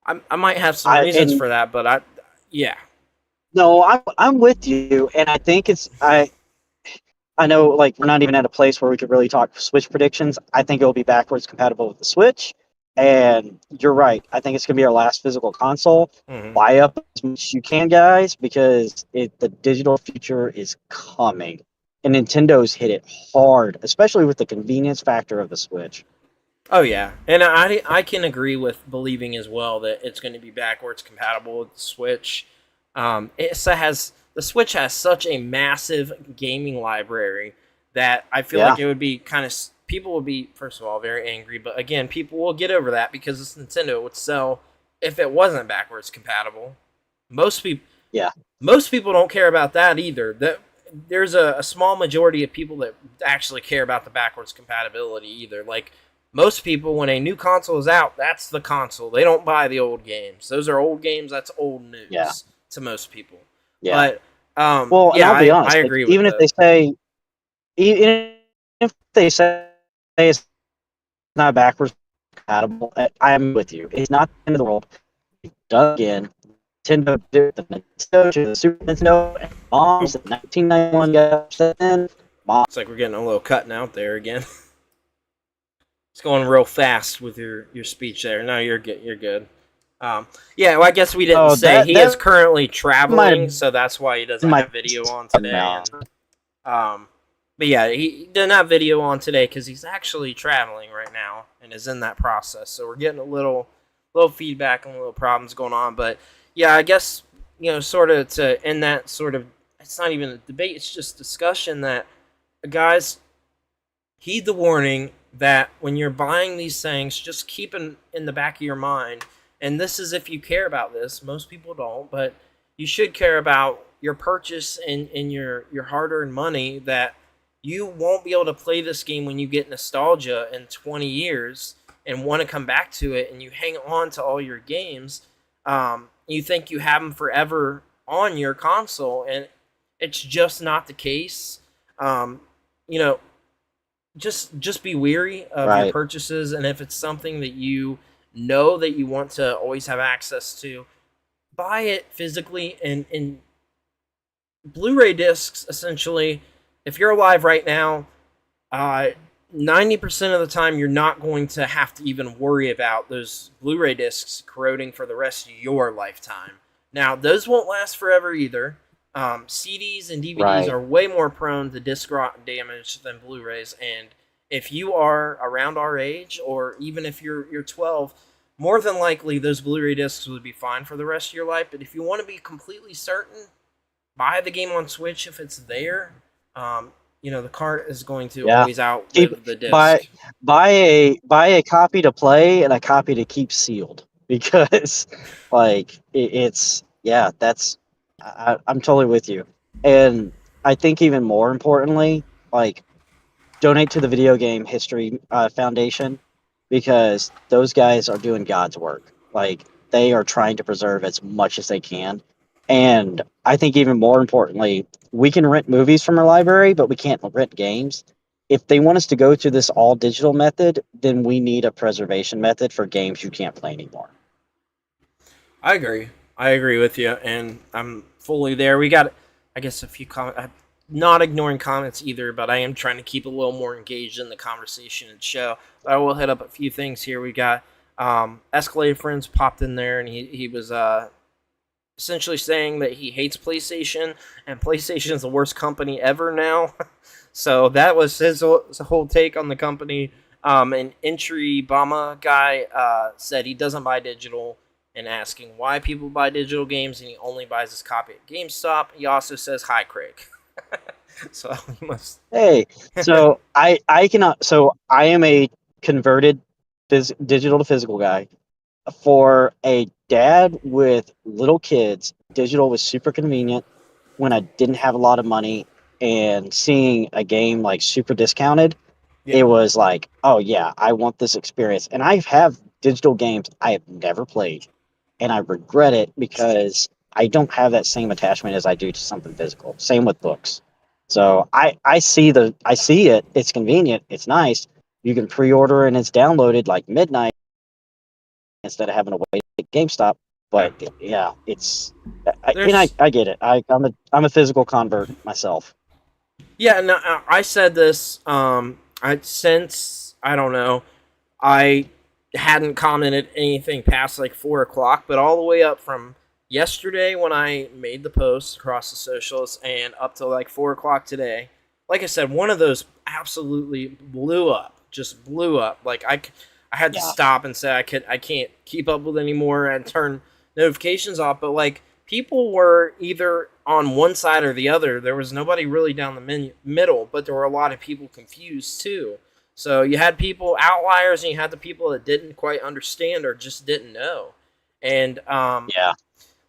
I might have some reasons for that, but No, I'm with you, and I think I know, like, we're not even at a place where we could really talk Switch predictions. I think it will be backwards compatible with the Switch, and you're right. I think it's going to be our last physical console. Mm-hmm. Buy up as much as you can, guys, because the digital future is coming, and Nintendo's hit it hard, especially with the convenience factor of the Switch. Oh yeah, and I can agree with believing as well that it's going to be backwards compatible with the Switch. The Switch has such a massive gaming library that I feel like it would be people would be, first of all, very angry, but again, people will get over that because it's Nintendo. It would sell if it wasn't backwards compatible. Most people don't care about that either. There's a small majority of people that actually care about the backwards compatibility either. Like most people, when a new console is out, that's the console. They don't buy the old games. Those are old games. That's old news to most people. Yeah. But well, and I'll be honest. I agree even with if they say, even if they say it's not backwards compatible, I'm with you. It's not the end of the world. Done again. Nintendo did the Nintendo to the Super Nintendo, and Mom's in 1991 got in. It's like we're getting a little cutting out there again. It's going real fast with your speech there. No, you're good. You're good. Yeah, well, I guess we didn't Oh, say he is that currently might traveling, have so that's why he doesn't might have video on have today. now. And but yeah, he didn't have video on today because he's actually traveling right now and is in that process. So we're getting a little feedback and little problems going on. But yeah, I guess sort of to end that sort of, it's not even a debate; it's just discussion that guys heed the warning that when you're buying these things, just keep in the back of your mind. And this is if you care about this. Most people don't, but you should care about your purchase and your hard-earned money, that you won't be able to play this game when you get nostalgia in 20 years and want to come back to it, and you hang on to all your games. You think you have them forever on your console, and it's just not the case. You know, just be weary of your Right. purchases, and if it's something that you know that you want to always have access to, buy it physically. And Blu-ray discs, essentially, if you're alive right now, 90% of the time you're not going to have to even worry about those Blu-ray discs corroding for the rest of your lifetime. Now, those won't last forever either. CDs and DVDs Right. are way more prone to disc rot damage than Blu-rays, and if you are around our age, or even if you're 12, more than likely those Blu-ray discs would be fine for the rest of your life. But if you want to be completely certain, buy the game on Switch if it's there. The cart is going to Yeah. always Keep outlive the buy disc. buy a copy to play and a copy to keep sealed because like it's yeah, that's I'm totally with you. And I think even more importantly, like donate to the Video Game History Foundation because those guys are doing God's work. Like they are trying to preserve as much as they can. And I think even more importantly, we can rent movies from our library, but we can't rent games. If they want us to go to this all digital method, then we need a preservation method for games you can't play anymore. I agree. I agree with you, and I'm fully there. We got, I guess, a few comments. I'm not ignoring comments either, but I am trying to keep a little more engaged in the conversation and show. I will hit up a few things here. We got Escalade Friends popped in there, and he was essentially saying that he hates PlayStation, and PlayStation is the worst company ever now. So that was his whole take on the company. An entry Bama guy said he doesn't buy digital, and asking why people buy digital games, and he only buys his copy at GameStop. He also says, "Hi, Craig." So he must. Hey, so I cannot. So I am a converted digital to physical guy. For a dad with little kids, digital was super convenient when I didn't have a lot of money, and seeing a game like super discounted, it Yeah. was like, oh yeah, I want this experience. And I have digital games I have never played, and I regret it because I don't have that same attachment as I do to something physical. Same with books. So I see it. It's convenient. It's nice. You can pre-order and it's downloaded like midnight instead of having to wait at GameStop. Yeah. But yeah, it's There's. I get it. I'm a physical convert myself. Yeah. No, I said this. Since I don't know, I hadn't commented anything past like 4 o'clock, but all the way up from yesterday when I made the post across the socials and up to like 4 o'clock today. Like I said, one of those absolutely blew up, just blew up. Like I had to Yeah. stop and say I can't keep up with anymore and turn notifications off. But like people were either on one side or the other. There was nobody really down the middle, but there were a lot of people confused too. So you had people outliers, and you had the people that didn't quite understand or just didn't know. And Yeah.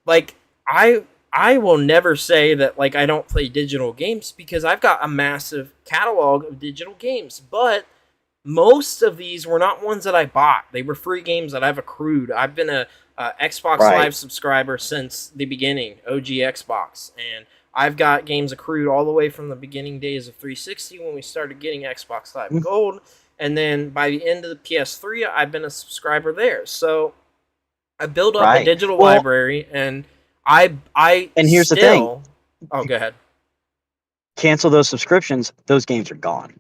like I will never say that like I don't play digital games, because I've got a massive catalog of digital games, but most of these were not ones that I bought. They were free games that I've accrued. I've been a Xbox Right. Live subscriber since the beginning, OG Xbox, and I've got games accrued all the way from the beginning days of 360 when we started getting Xbox Live Mm. Gold, and then by the end of the PS3, I've been a subscriber there. So I built up a Right. digital Well, library, and I and here's the thing. still. Oh, go ahead. Cancel those subscriptions, those games are gone.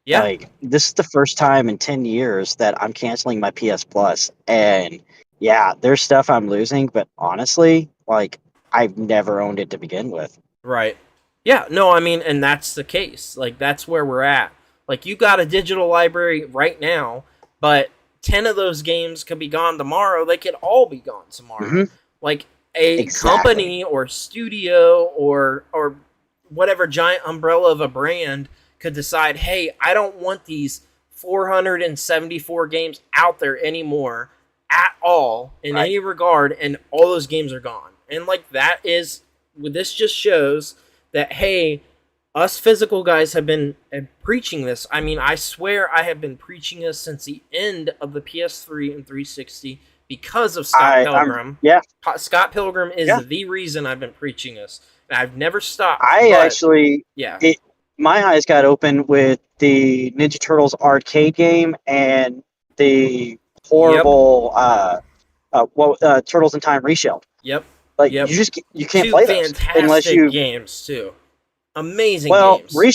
Yeah, Like this is the first time in 10 years that I'm canceling my PS Plus, and yeah, there's stuff I'm losing, but honestly, like I've never owned it to begin with. Right. Yeah, no, I mean, and that's the case. Like, that's where we're at. Like, you got a digital library right now, but 10 of those games could be gone tomorrow. They could all be gone tomorrow. Hmm. Like, a Exactly. company or studio or whatever giant umbrella of a brand could decide, hey, I don't want these 474 games out there anymore at all in Right. any regard, and all those games are gone. And, like, that is this just shows that, hey, us physical guys have been preaching this. I mean, I swear I have been preaching this since the end of the PS3 and 360 because of Scott I'm Pilgrim. yeah, Scott Pilgrim is yeah. the reason I've been preaching this, and I've never stopped. I But actually yeah, it my eyes got open with the Ninja Turtles arcade game and the yep, horrible Turtles in Time reshelled. yep, Like yep. you can't Two play those unless fantastic you games too, amazing well games.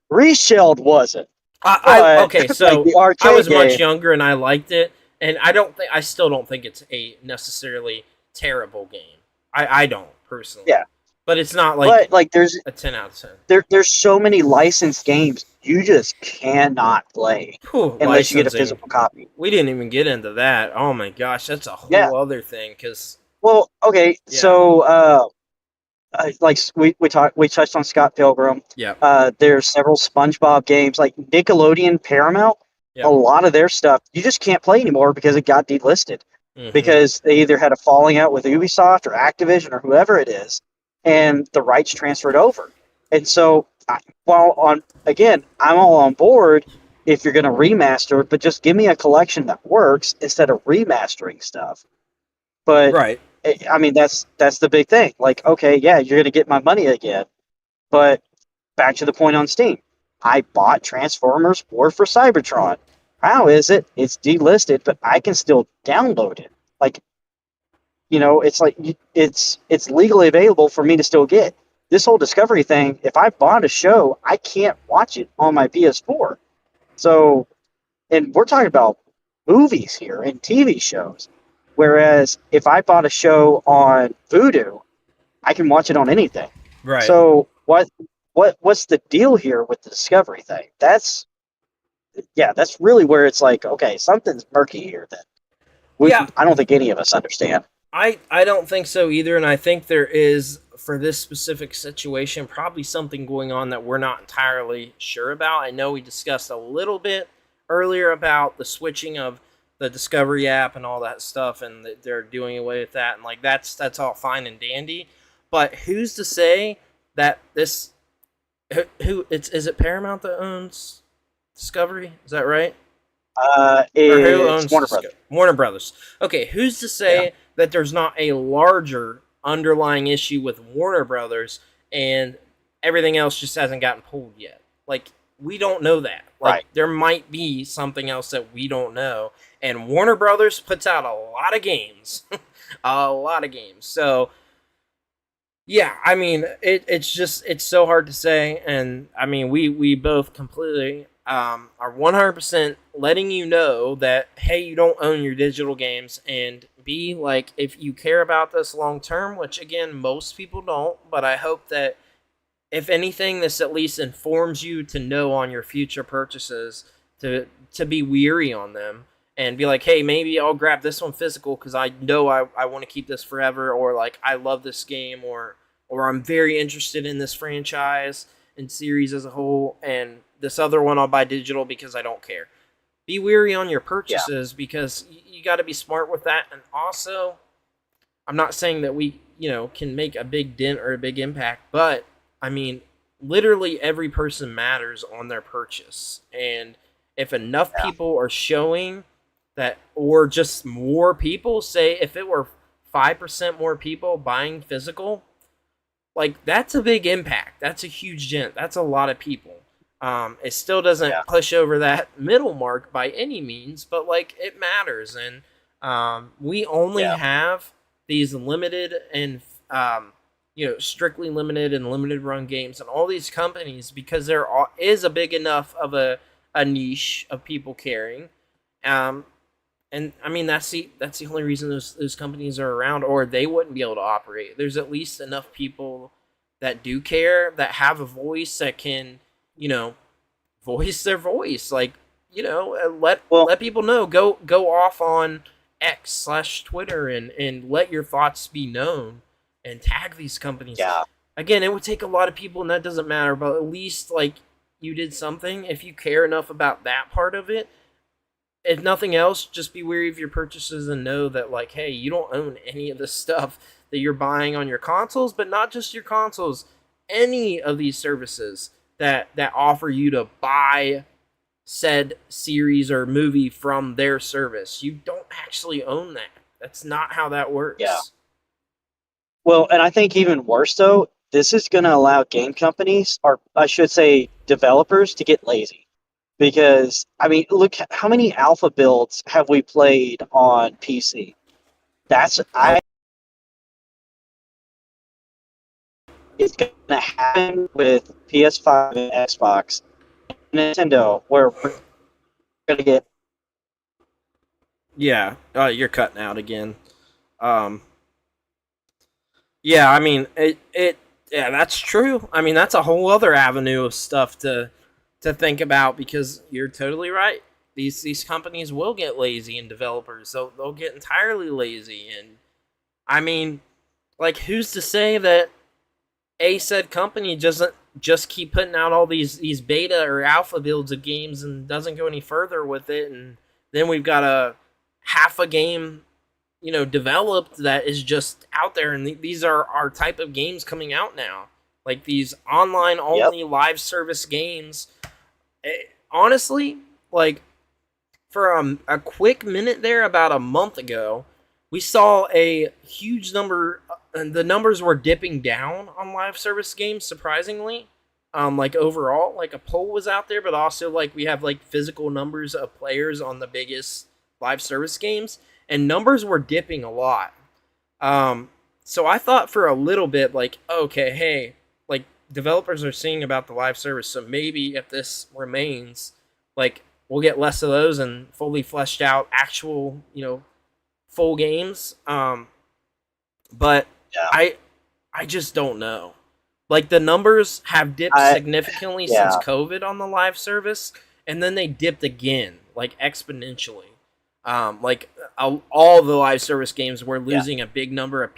reshelled wasn't, I but okay, like so the I arcade was much game. younger and I liked it, and I still don't think it's a necessarily terrible game. I don't personally, Yeah, but it's not like but like a 10 out of 10. there's so many licensed games you just cannot play Whew, unless you get a licensing. physical copy. We didn't even get into that. Oh my gosh, that's a Yeah. whole other thing. Cause Well, okay, yeah, so like we touched on Scott Pilgrim. yep, There's several SpongeBob games, like Nickelodeon, Paramount. A yep, lot of their stuff you just can't play anymore because it got delisted mm-hmm, because they either had a falling out with Ubisoft or Activision or whoever it is, and the rights transferred over. And so, while on again, I'm all on board if you're going to remaster it, but just give me a collection that works instead of remastering stuff. But right, I mean, that's the big thing. Like, okay, yeah, you're gonna get my money again, but back to the point on Steam. I bought Transformers War for Cybertron. How is it? It's delisted, but I can still download it. Like, it's like it's legally available for me to still get. This whole Discovery thing, if I bought a show, I can't watch it on my PS4. So, and we're talking about movies here and TV shows. Whereas if I bought a show on Vudu, I can watch it on anything. right. So what's the deal here with the Discovery thing? That's really where it's like, okay, something's murky here that Yeah, I don't think any of us understand. I don't think so either, and I think there is for this specific situation probably something going on that we're not entirely sure about. I know we discussed a little bit earlier about the switching of the Discovery app and all that stuff, and that they're doing away with that, and like that's all fine and dandy. But who's to say that this who it's is it Paramount that owns Discovery? Is that right? Or who It's owns Warner Discovery? Brothers. Warner Brothers. Okay, who's to Yeah, say that there's not a larger underlying issue with Warner Brothers and everything else just hasn't gotten pulled yet? Like, we don't know that. Like, right. there might be something else that we don't know. And Warner Brothers puts out a lot of games. A lot of games. So, yeah, I mean, it's so hard to say, and I mean, we both completely are 100% letting you know that, hey, you don't own your digital games, and B, like, if you care about this long term, which again most people don't, but I hope that if anything, this at least informs you to know on your future purchases to be weary on them and be like, hey, maybe I'll grab this one physical because I know I want to keep this forever, or like I love this game, or I'm very interested in this franchise and series as a whole, and this other one I'll buy digital because I don't care. Be weary on your Yeah, purchases because you got to be smart with that, and also I'm not saying that we, can make a big dent or a big impact, but I mean, literally every person matters on their purchase. And if enough yeah, people are showing that, or just more people, say if it were 5% more people buying physical, like that's a big impact. That's a huge dent. That's a lot of people. It still doesn't yeah, push over that middle mark by any means, but like it matters. And we only yeah, have these limited and strictly limited and limited run games, and all these companies because is a big enough of a niche of people caring. Um, And I mean that's the only reason those companies are around, or they wouldn't be able to operate. There's at least enough people that do care, that have a voice, that can, you know, voice their voice. Like, you know, Well, let people know. Go off on X/Twitter and let your thoughts be known and tag these companies. yeah. Again, it would take a lot of people, and that doesn't matter. But at least like you did something. If you care enough about that part of it, if nothing else, just be wary of your purchases and know that, like, hey, you don't own any of this stuff that you're buying on your consoles, but not just your consoles, any of these services that offer you to buy said series or movie from their service. You don't actually own that. That's not how that Yeah. works. Well, and I think even worse though, this is going to allow game companies, or I should say developers, to get lazy. Because I mean, look how many alpha builds have we played on PC? That's Oh, I It's going to happen with PS5 and Xbox, Nintendo, where we're going to get. yeah. You're cutting out again. Um, yeah, I mean it. Yeah, that's true. I mean that's a whole other avenue of stuff to think about, because you're totally right. These companies will get lazy, and developers they'll get entirely lazy. And I mean, like, who's to say that a said company doesn't just keep putting out all these beta or alpha builds of games and doesn't go any further with it, and then we've got a half a game, you know, developed that is just out there, and these are our type of games coming out now, like these online Yep. only live service games. Honestly, like, for a quick minute there, about a month ago, we saw a huge number. And the numbers were dipping down on live service games, surprisingly. Like, overall, like, a poll was out there, but also like we have like physical numbers of players on the biggest live service games, and numbers were dipping a lot. Um, so I thought for a little bit, like, okay, hey, like, developers are seeing about the live service, so maybe if this remains, like, we'll get less of those and fully fleshed out actual, you know, full games. But Yeah. I just don't know. Like, the numbers have dipped I significantly since Yeah. COVID on the live service, and then they dipped again, like, exponentially. Like, all the live service games were Yeah. losing a big number of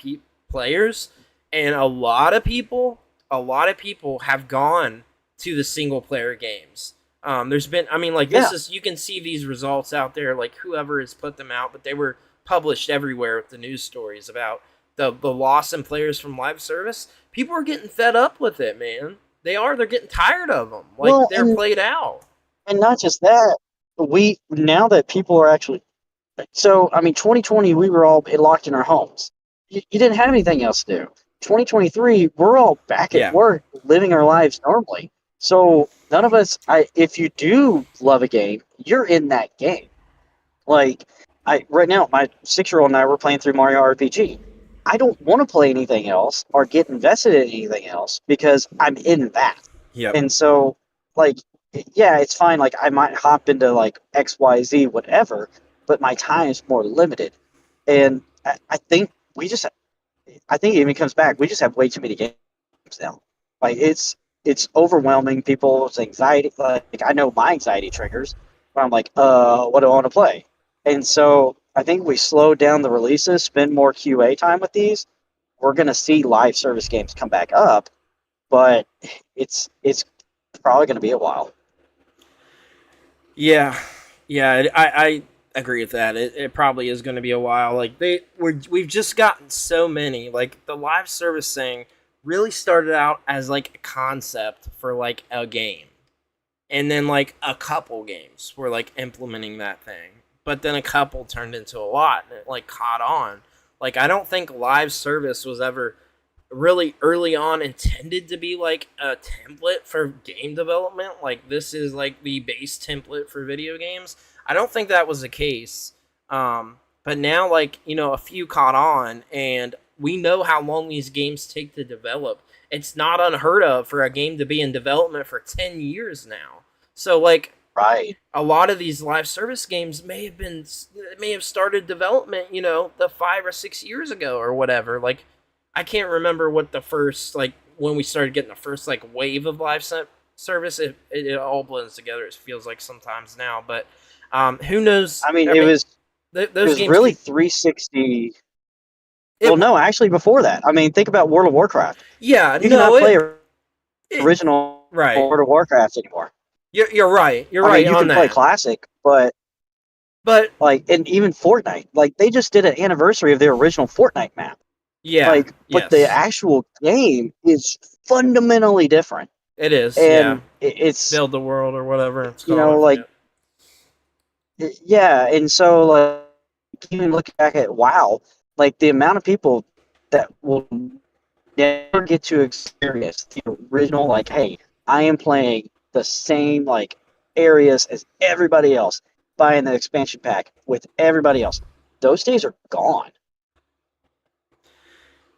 players, and a lot of people have gone to the single player games. There's been, I mean, like, Yeah. this is, you can see these results out there, like, whoever has put them out, but they were published everywhere with the news stories about the loss in players from live service. People are getting fed up with it, man. They're getting tired of them. Like, Well, they're played out. and not just that, we now that people are actually. So, I mean, 2020, we were all locked in our homes. You didn't have anything else to do. 2023, we're all back at Yeah. work, living our lives normally. So, none of us, if you do love a game, you're in that game. Like, right now, my 6-year-old and I were playing through Mario RPG. I don't want to play anything else or get invested in anything else because I'm in that. Yep. And so, like, yeah, it's fine. Like, I might hop into like XYZ, whatever, but my time is more limited. And I think I think it even comes back. We just have way too many games now. Like, it's overwhelming people's anxiety. Like, I know my anxiety triggers where I'm like, what do I want to play? And so I think we slow down the releases, spend more QA time with these. We're gonna see live service games come back up, but it's probably gonna be a while. Yeah. Yeah. I agree with that. It probably is going to be a while. Like, we've just gotten so many. Like, the live service thing really started out as like a concept for like a game, and then like a couple games were like implementing that thing, but then a couple turned into a lot, and it like caught on. Like, I don't think live service was ever really early on intended to be like a template for game development, like this is like the base template for video games. I don't think that was the case. But now, like, you know, a few caught on, and we know how long these games take to develop. It's not unheard of for a game to be in development for 10 years now. So, like, Right. a lot of these live service games may have started development, the 5 or 6 years ago or whatever. Like, I can't remember what the first, like, when we started getting the first, like, wave of live service. It all blends together. It feels like sometimes now, but who knows? I mean, I it mean, was it those was games really keep 360. it. Well, no, actually, before that, I mean, think about World of Warcraft. Yeah, You no, cannot play it original right. World of Warcraft anymore. You're right. You're I right mean, you on can play that. classic, but But like, and even Fortnite, like they just did an anniversary of their original Fortnite map. yeah, Like, but the yes, actual game is fundamentally different, it is. Yeah, and it's build the world or whatever it's you called. know I like forget. yeah, and so like even looking back at WoW, like the amount of people that will never get to experience the original, like, hey, I am playing the same like areas as everybody else, buying the expansion pack with everybody else. Those days are gone.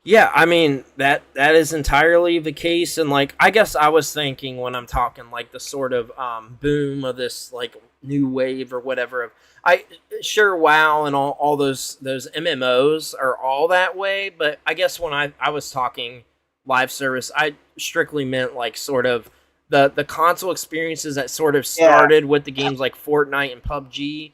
Yeah, I mean that is entirely the case, and like I guess I was thinking when I'm talking like the sort of boom of this like new wave or whatever. Of I sure WoW and all those MMOs are all that way, but I guess when I was talking live service, I strictly meant like sort of the console experiences that sort of Yeah, started with the games like Fortnite and PUBG,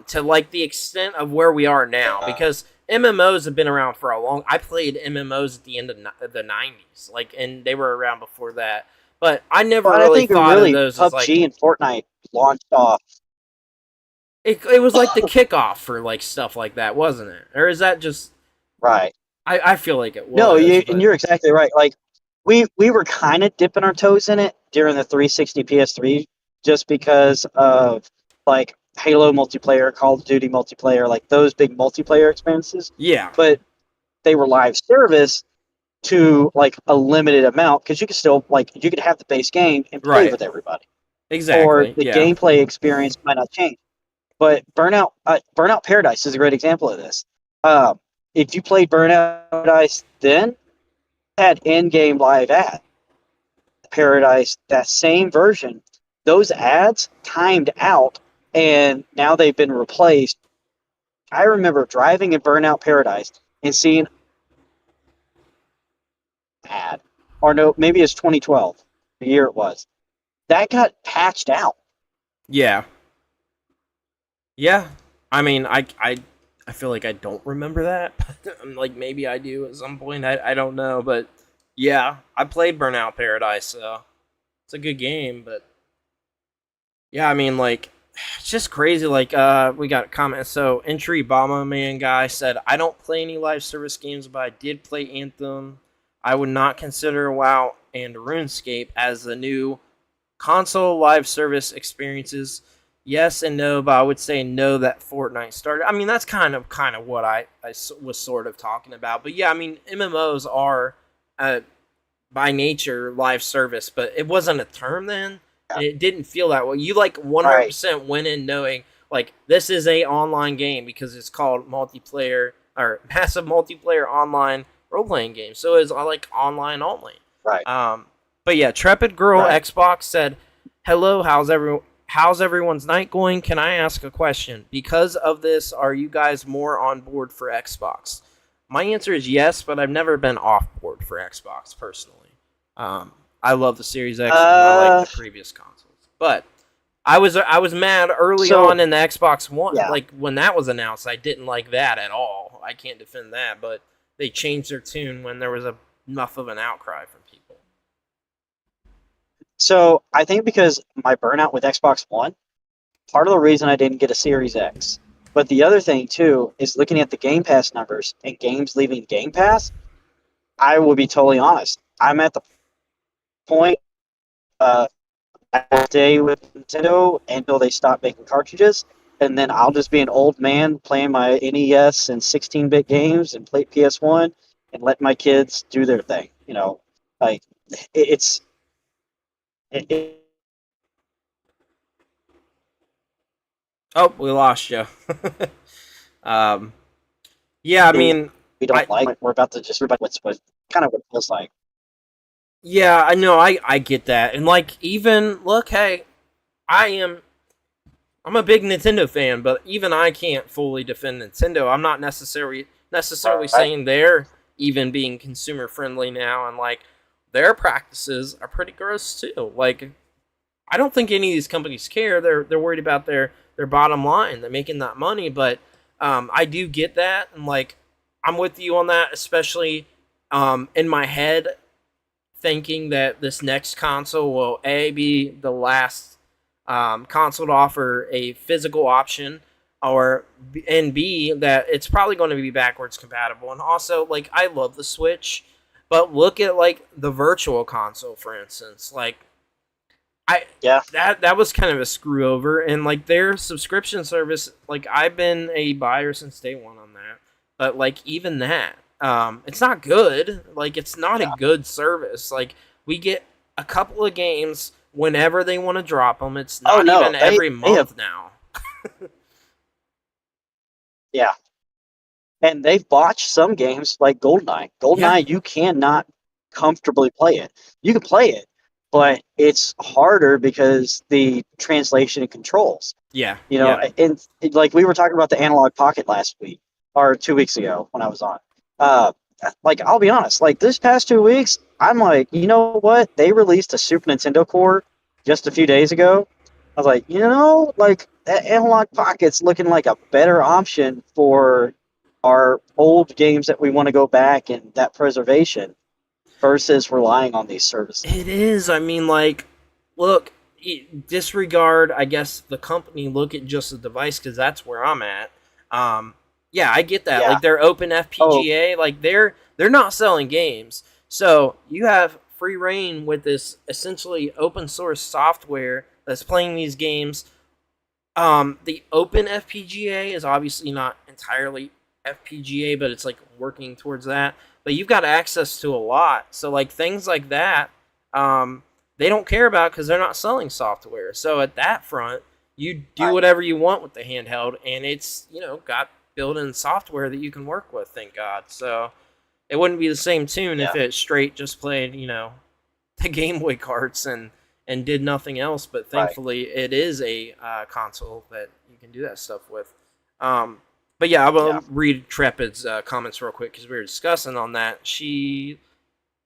to like the extent of where we are now, because MMOs have been around for a long. I played MMOs at the end of the '90s, like, and they were around before that. But I never but I really think thought of really those as like PUBG and Fortnite launched off. it was like the kickoff for like stuff like that, wasn't it? Or is that just Right. I feel like it No, was, and but you're exactly right. Like we were kind of dipping our toes in it during the 360 PS3, just because of like Halo multiplayer, Call of Duty multiplayer, like those big multiplayer experiences. yeah, But they were live service to like a limited amount because you could still like you could have the base game and play right, with everybody, or exactly, the yeah, gameplay experience might not change. But Burnout Paradise is a great example of this. Um, if you played Burnout Paradise then, had in-game live ads. Paradise, that same version, those ads timed out, and now they've been replaced. I remember driving in Burnout Paradise and seeing an ad, or no, maybe it's 2012, the year it was. That got patched out. yeah, yeah. I mean, I feel like I don't remember that. I'm like maybe I do at some point. I don't know, but yeah, I played Burnout Paradise, so it's a good game, but yeah, I mean, like, it's just crazy. Like, we got comments. So, Entry Bomber Man guy said, I don't play any live service games, but I did play Anthem. I would not consider WoW and RuneScape as the new console live service experiences. Yes and no, but I would say no that Fortnite started. I mean, that's kind of what I was sort of talking about. But yeah, I mean, MMOs are by nature live service, but it wasn't a term then, and it didn't feel that way. You like Right. 100% went in knowing like this is a online game because it's called multiplayer or massive multiplayer online role playing game. So it's like online only. Right. But yeah, Trepid Girl Right. Xbox said, "Hello, how's everyone's night going? Can I ask a question? Because of this, are you guys more on board for Xbox?" My answer is yes, but I've never been off board for Xbox personally. I love the Series X and I like Uh, the previous consoles, but I was mad early so on in the Xbox One, yeah. like when that was announced. I didn't like that at all. I can't defend that, but they changed their tune when there was enough of an outcry from people. So I think because my burnout with Xbox One, part of the reason I didn't get a Series X. But the other thing too is looking at the Game Pass numbers and games leaving Game Pass. I will be totally honest. I'm at the point I will stay with Nintendo until they stop making cartridges, and then I'll just be an old man playing my NES and 16-bit games and play PS1 and let my kids do their thing. Like it's it, Oh, we lost you. um, yeah, I we mean, I don't like it. We're about to just what kind of what it feels like. yeah, I know, I get that, and like even look, hey, I am. I'm a big Nintendo fan, but even I can't fully defend Nintendo. I'm not necessarily Right. saying they're even being consumer friendly now, and like their practices are pretty gross too. Like I don't think any of these companies care. They're worried about their bottom line. They're making that money, but I do get that, and like I'm with you on that, especially in my head, thinking that this next console will be the last console to offer a physical option, or and b that it's probably going to be backwards compatible. And also, like I love the Switch, but look at like the Virtual Console, for instance. Like I Yeah. that was kind of a screw over, and like their subscription service, like I've been a buyer since day one on that, but like even that, it's not good. Like it's not a Yeah. good service. Like we get a couple of games whenever they want to drop them. It's Oh not no, even every they have month now. yeah, and they've botched some games like GoldenEye. Yeah, GoldenEye, you cannot comfortably play it. You can play it, but it's harder because the translation and controls. yeah, You know, yeah. and like we were talking about the analog pocket last week or 2 weeks ago when I was on. Uh, like I'll be honest, like this past 2 weeks, I'm like, you know what? They released a Super Nintendo core just a few days ago. I was like, like that analog pocket's looking like a better option for our old games that we want to go back and that preservation versus relying on these services. It is. I mean, like, look, disregard, I guess, the company. Look at just the device, because that's where I'm at. Yeah, I get that. Yeah. Like, they're open Oh, FPGA. Like, they're not selling games, so you have free reign with this essentially open source software that's playing these games. The open FPGA is obviously not entirely FPGA, but it's like working towards that. But you've got access to a lot, so like things like that, they don't care about because they're not selling software. So at that front, you do right. whatever you want with the handheld, and it's got built-in software that you can work with. Thank God. So it wouldn't be the same tune if Yeah. it straight just played the Game Boy carts and did nothing else. But Right. thankfully, it is a console that you can do that stuff with. Um, but yeah, I Yeah. will read Trepid's comments real quick because we were discussing on that.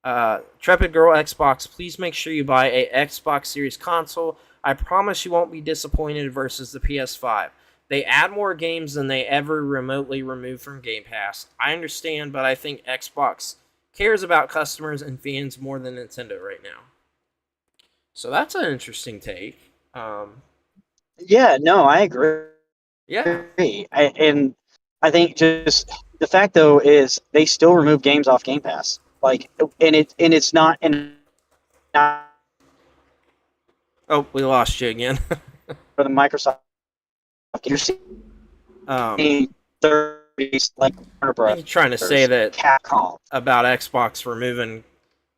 Trepid Girl Xbox, please make sure you buy a Xbox Series console. I promise you won't be disappointed versus the PS5. They add more games than they ever remotely remove from Game Pass. I understand, but I think Xbox cares about customers and fans more than Nintendo right now. So that's an interesting take. Yeah, no, I agree. Yeah, And I think just the fact though is they still remove games off Game Pass. Like, and it's not oh, we lost you again. for the Microsoft. You're um, seeing 30s like Warner I think you're trying to say Brothers, that Capcom. about Xbox removing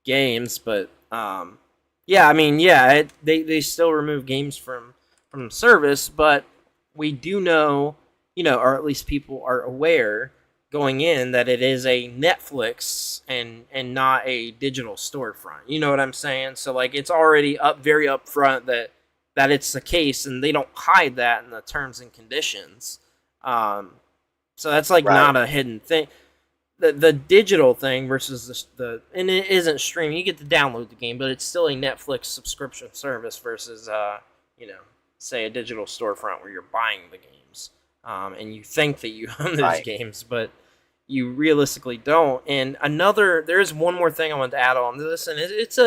games, but yeah, I mean, yeah, they still remove games from service, but we do know, or at least people are aware going in that it is a Netflix and not a digital storefront. You know what I'm saying? So like it's already up very upfront that it's the case, and they don't hide that in the terms and conditions. Um, so that's like Right. not a hidden thing. The digital thing versus the and it isn't streaming. You get to download the game, but it's still a Netflix subscription service versus you know say a digital storefront where you're buying the games, and you think that you own those Right. games, but you realistically don't. And there's one more thing I want to add on to this, and it's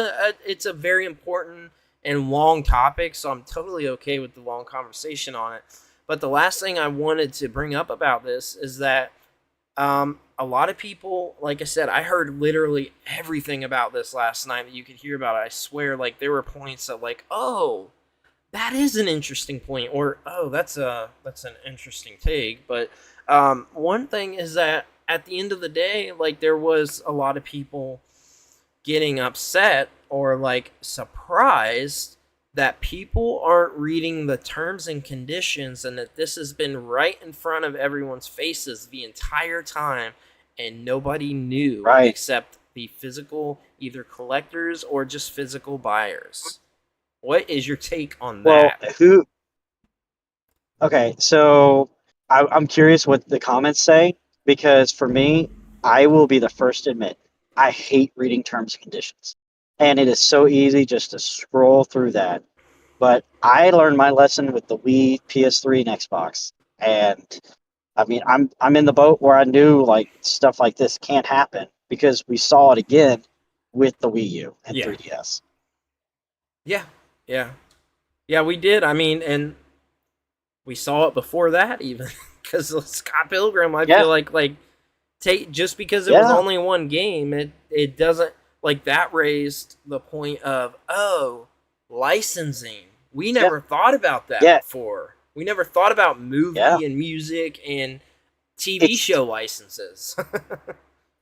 a very important and long topic, so I'm totally okay with the long conversation on it. But the last thing I wanted to bring up about this is that a lot of people, like I said, I heard literally everything about this last night that you could hear about it. I swear, like there were points that, like, oh, that is an interesting point, or oh, that's an interesting take. But one thing is that at the end of the day, like there was a lot of people getting upset or like surprised that people aren't reading the terms and conditions, and that this has been right in front of everyone's faces the entire time and nobody knew Right. except the physical either collectors or just physical buyers. What is your take on Well, that? who Okay, so I'm curious what the comments say because for me, I will be the first to admit I hate reading terms and conditions, and it is so easy just to scroll through that. But I learned my lesson with the Wii, PS3, and Xbox, and I mean, I'm in the boat where I knew like stuff like this can't happen because we saw it again with the Wii U and Yeah, 3DS. yeah, yeah, yeah. We did. I mean, and we saw it before that even because Scott Pilgrim. I Yeah, feel like take just because it was yeah, only one game, it doesn't like that raised the point of licensing. We yeah, never thought about that yeah, before. We never thought about yeah. movie and music and TV It's show licenses.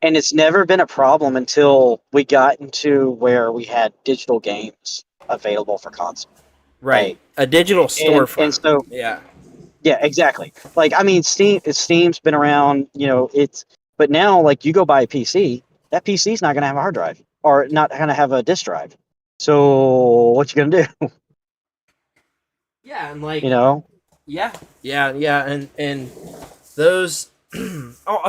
and it's never been a problem until we got into where we had digital games available for console. Right. Like A digital and storefront. so Yeah. yeah, exactly. Like I mean Steam's been around, it's but now like you go buy a PC, that PC's not gonna have a hard drive or not gonna have a disk drive. So what you gonna do? Yeah, and You like know? yeah, and those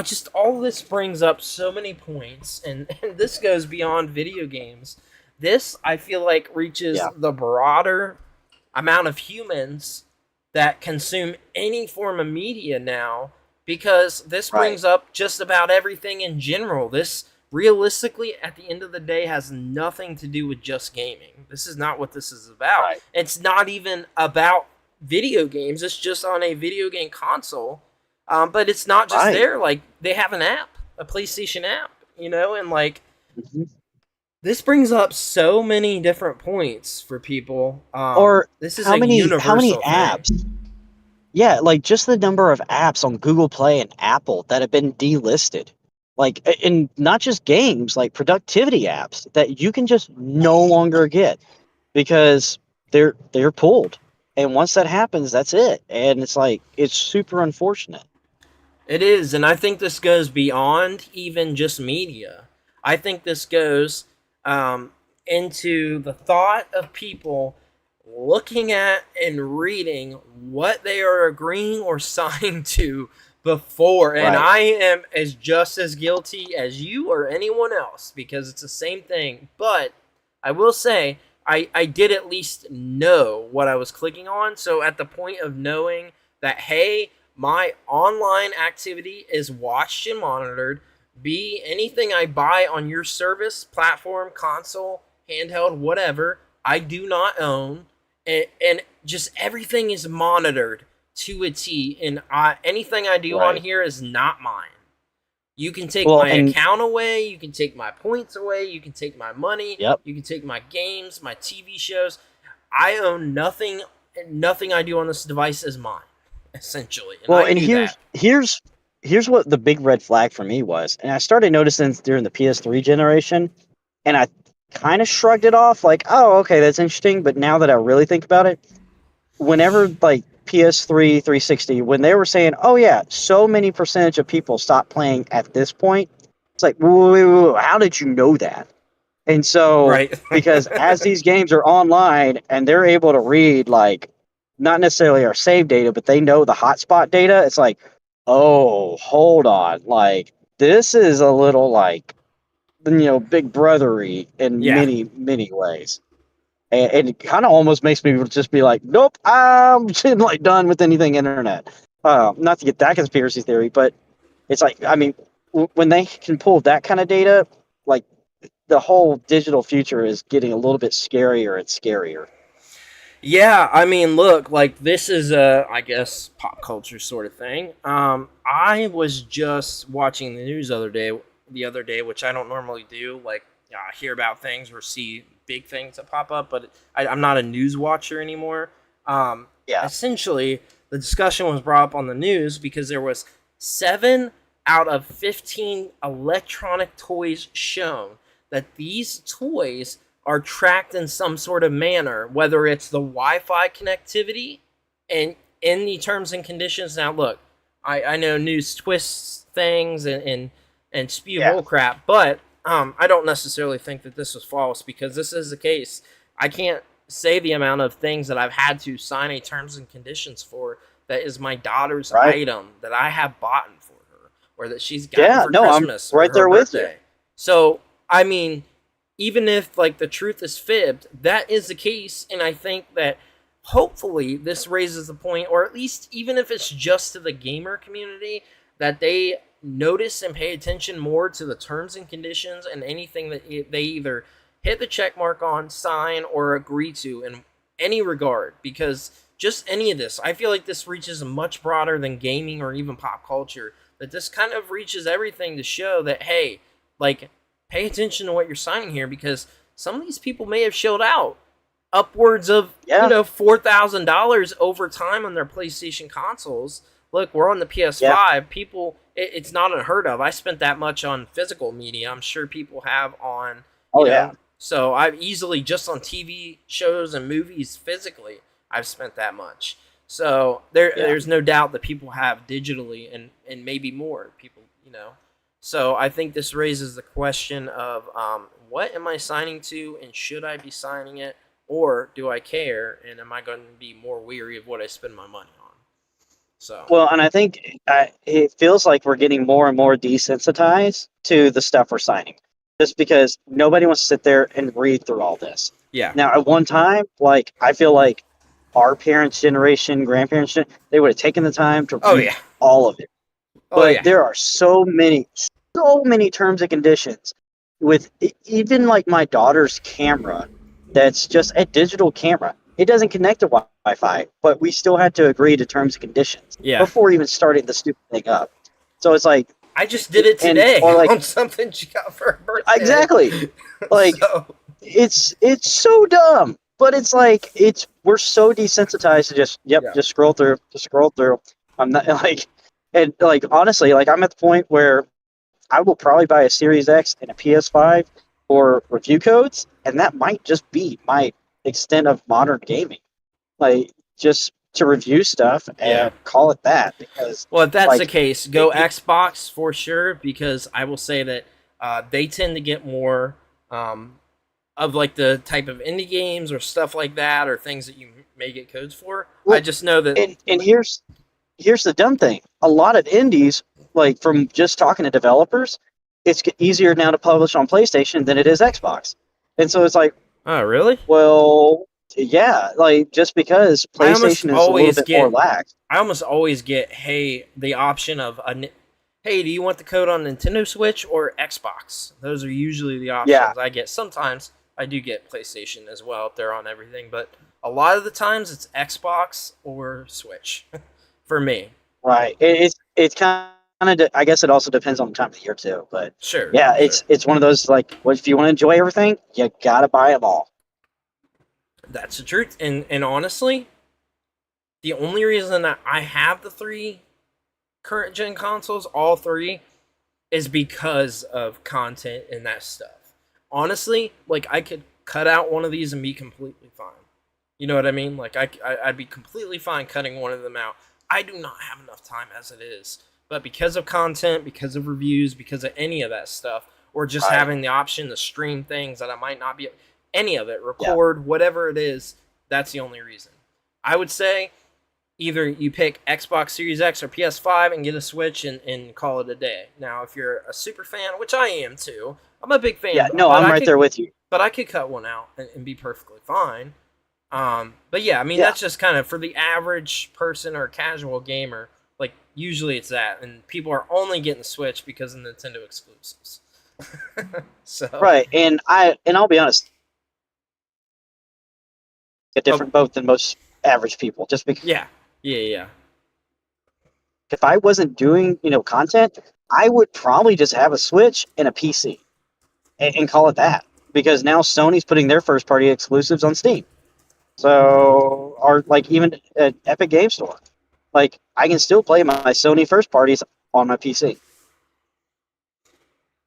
just all this brings up so many points and this goes beyond video games. This I feel like reaches Yeah, the broader amount of humans that consume any form of media now because this right, brings up just about everything in general. This realistically at the end of the day has nothing to do with just gaming. This is not what this is about. right, It's not even about video games. It's just on a video game console. But it's not just right. there. Like they have an app, a PlayStation app, and like Mhm. this brings up so many different points for people. Or This is how a many universal thing. apps? Yeah, like just the number of apps on Google Play and Apple that have been delisted. Like, and not just games, like productivity apps that you can just no longer get because they're pulled. And once that happens, that's it. And it's like it's super unfortunate. It is, and I think this goes beyond even just media. I think this goes into the thought of people looking at and reading what they are agreeing or signing to before. And Right. I am as just as guilty as you or anyone else because it's the same thing. But I will say, I did at least know what I was clicking on. So at the point of knowing that, hey, my online activity is watched and monitored. B, anything I buy on your service, platform, console, handheld, whatever, I do not own. And just everything is monitored to a T. And anything I do on Right. here is not mine. You can take Well, my and account away. You can take my points away. You can take my money. yep. You can take my games, my TV shows. I own nothing. Nothing I do on this device is mine, essentially. And Well, I and knew that. here's what the big red flag for me was. And I started noticing during the PS3 generation, and I kind of shrugged it off like, "Oh, okay, that's interesting." But now that I really think about it, whenever like PS3 360 when they were saying, "Oh yeah, so many percentage of people stop playing at this point." It's like, wait, how did you know that? And so Right. because as these games are online and they're able to read like not necessarily our save data, but they know the hotspot data, it's like, "Oh, hold on. Like this is a little like big brothery in Yeah. many ways." And it kind of almost makes me just be like, nope, I'm like done with anything internet. Not to get that conspiracy theory, but it's like, I mean, when they can pull that kind of data, like the whole digital future is getting a little bit scarier and scarier. Yeah, I mean, look, like this is a, I guess, pop culture sort of thing. I was just watching the news the other day, which I don't normally do. Like, hear about things or see big things that pop up, but I'm not a news watcher anymore. Yeah, Essentially, the discussion was brought up on the news because there was 7 out of 15 electronic toys shown that these toys are tracked in some sort of manner, whether it's the Wi-Fi connectivity and in the terms and conditions. Now, look, I know news twists things and spew yeah, bull crap, but I don't necessarily think that this was false because this is the case. I can't say the amount of things that I've had to sign a terms and conditions for that is my daughter's Right. item that I have bought for her or that she's gotten for I'm Christmas right or her there with birthday. you. So, I mean, even if like the truth is fibbed, that is the case, and I think that hopefully this raises the point, or at least even if it's just to the gamer community, that they notice and pay attention more to the terms and conditions and anything that they either hit the check mark on, sign, or agree to in any regard. Because just any of this, I feel like this reaches much broader than gaming or even pop culture. That this kind of reaches everything to show that, hey, like, pay attention to what you're signing here, because some of these people may have shelled out upwards of $4,000 over time on their PlayStation consoles. Look, we're on the PS5. Yeah. People, it's not unheard of. I spent that much on physical media. I'm sure people have on. You know, so I've easily, just on TV shows and movies physically, I've spent that much. So there's no doubt that people have digitally, and maybe more people, you know. So I think this raises the question of what am I signing to, and should I be signing it, or do I care, and am I going to be more weary of what I spend my money on? So well, and I think it feels like we're getting more and more desensitized to the stuff we're signing, just because nobody wants to sit there and read through all this. Yeah. Now, at one time, like, I feel like our parents' generation, grandparents' generation, they would have taken the time to read all of it. But there are so many terms and conditions with even like my daughter's camera. That's just a digital camera. It doesn't connect to Wi-Fi, but we still had to agree to terms and conditions before even starting the stupid thing up. So it's like, I just did it today on something she got for her birthday. Exactly. Like, it's so dumb, but it's like, we're so desensitized to just scroll through. I'm not like, and like, honestly, like, I'm at the point where I will probably buy a Series X and a PS5 for review codes, and that might just be my extent of modern gaming. Like, just to review stuff and call it that. Because, well, if that's the case, go Xbox for sure, because I will say that they tend to get more of like the type of indie games or stuff like that, or things that you may get codes for. Well, I just know that. And here's the dumb thing. A lot of indies, like, from just talking to developers, it's easier now to publish on PlayStation than it is Xbox. And so it's like, oh, really? Well, yeah, like, just because PlayStation is a little bit more lax. I almost always get, the option of, hey, do you want the code on Nintendo Switch or Xbox? Those are usually the options I get. Sometimes I do get PlayStation as well if they're on everything, but a lot of the times it's Xbox or Switch for me. Right. It's kind of, I guess it also depends on the time of the year too, but sure. It's one of those, like, if you want to enjoy everything, you gotta buy them all. That's the truth. And honestly, the only reason that I have the 3 current gen consoles, all 3, is because of content and that stuff. Honestly, like, I could cut out one of these and be completely fine. You know what I mean? Like, I'd be completely fine cutting one of them out. I do not have enough time as it is. But because of content, because of reviews, because of any of that stuff, or just having the option to stream things that I might not be, any of it, record, whatever it is, that's the only reason. I would say either you pick Xbox Series X or PS5 and get a Switch and call it a day. Now, if you're a super fan, which I am too, I'm a big fan. Yeah, no, I'm right there with you. But I could cut one out and be perfectly fine. But yeah, I mean, that's just kind of for the average person or casual gamer. Like, usually it's that, and people are only getting the Switch because of Nintendo exclusives. So right, and I'll be honest, a different boat than most average people, just because. Yeah. If I wasn't doing, content, I would probably just have a Switch and a PC, and call it that. Because now Sony's putting their first party exclusives on Steam, so, or like even at Epic Game Store. Like, I can still play my Sony first parties on my PC.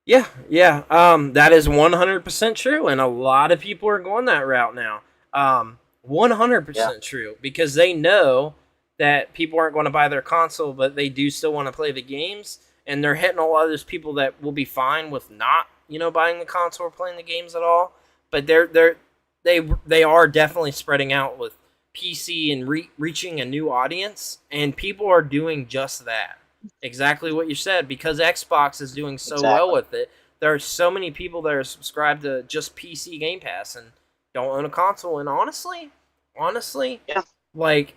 Yeah. That is 100% true, and a lot of people are going that route now. 100% true, because they know that people aren't going to buy their console, but they do still want to play the games, and they're hitting a lot of those people that will be fine with not, buying the console or playing the games at all. But they are definitely spreading out with PC and reaching a new audience, and people are doing just that. Exactly what you said, because Xbox is doing so well Exactly. with it. There are so many people that are subscribed to just PC Game Pass and don't own a console. And honestly, Yeah. like,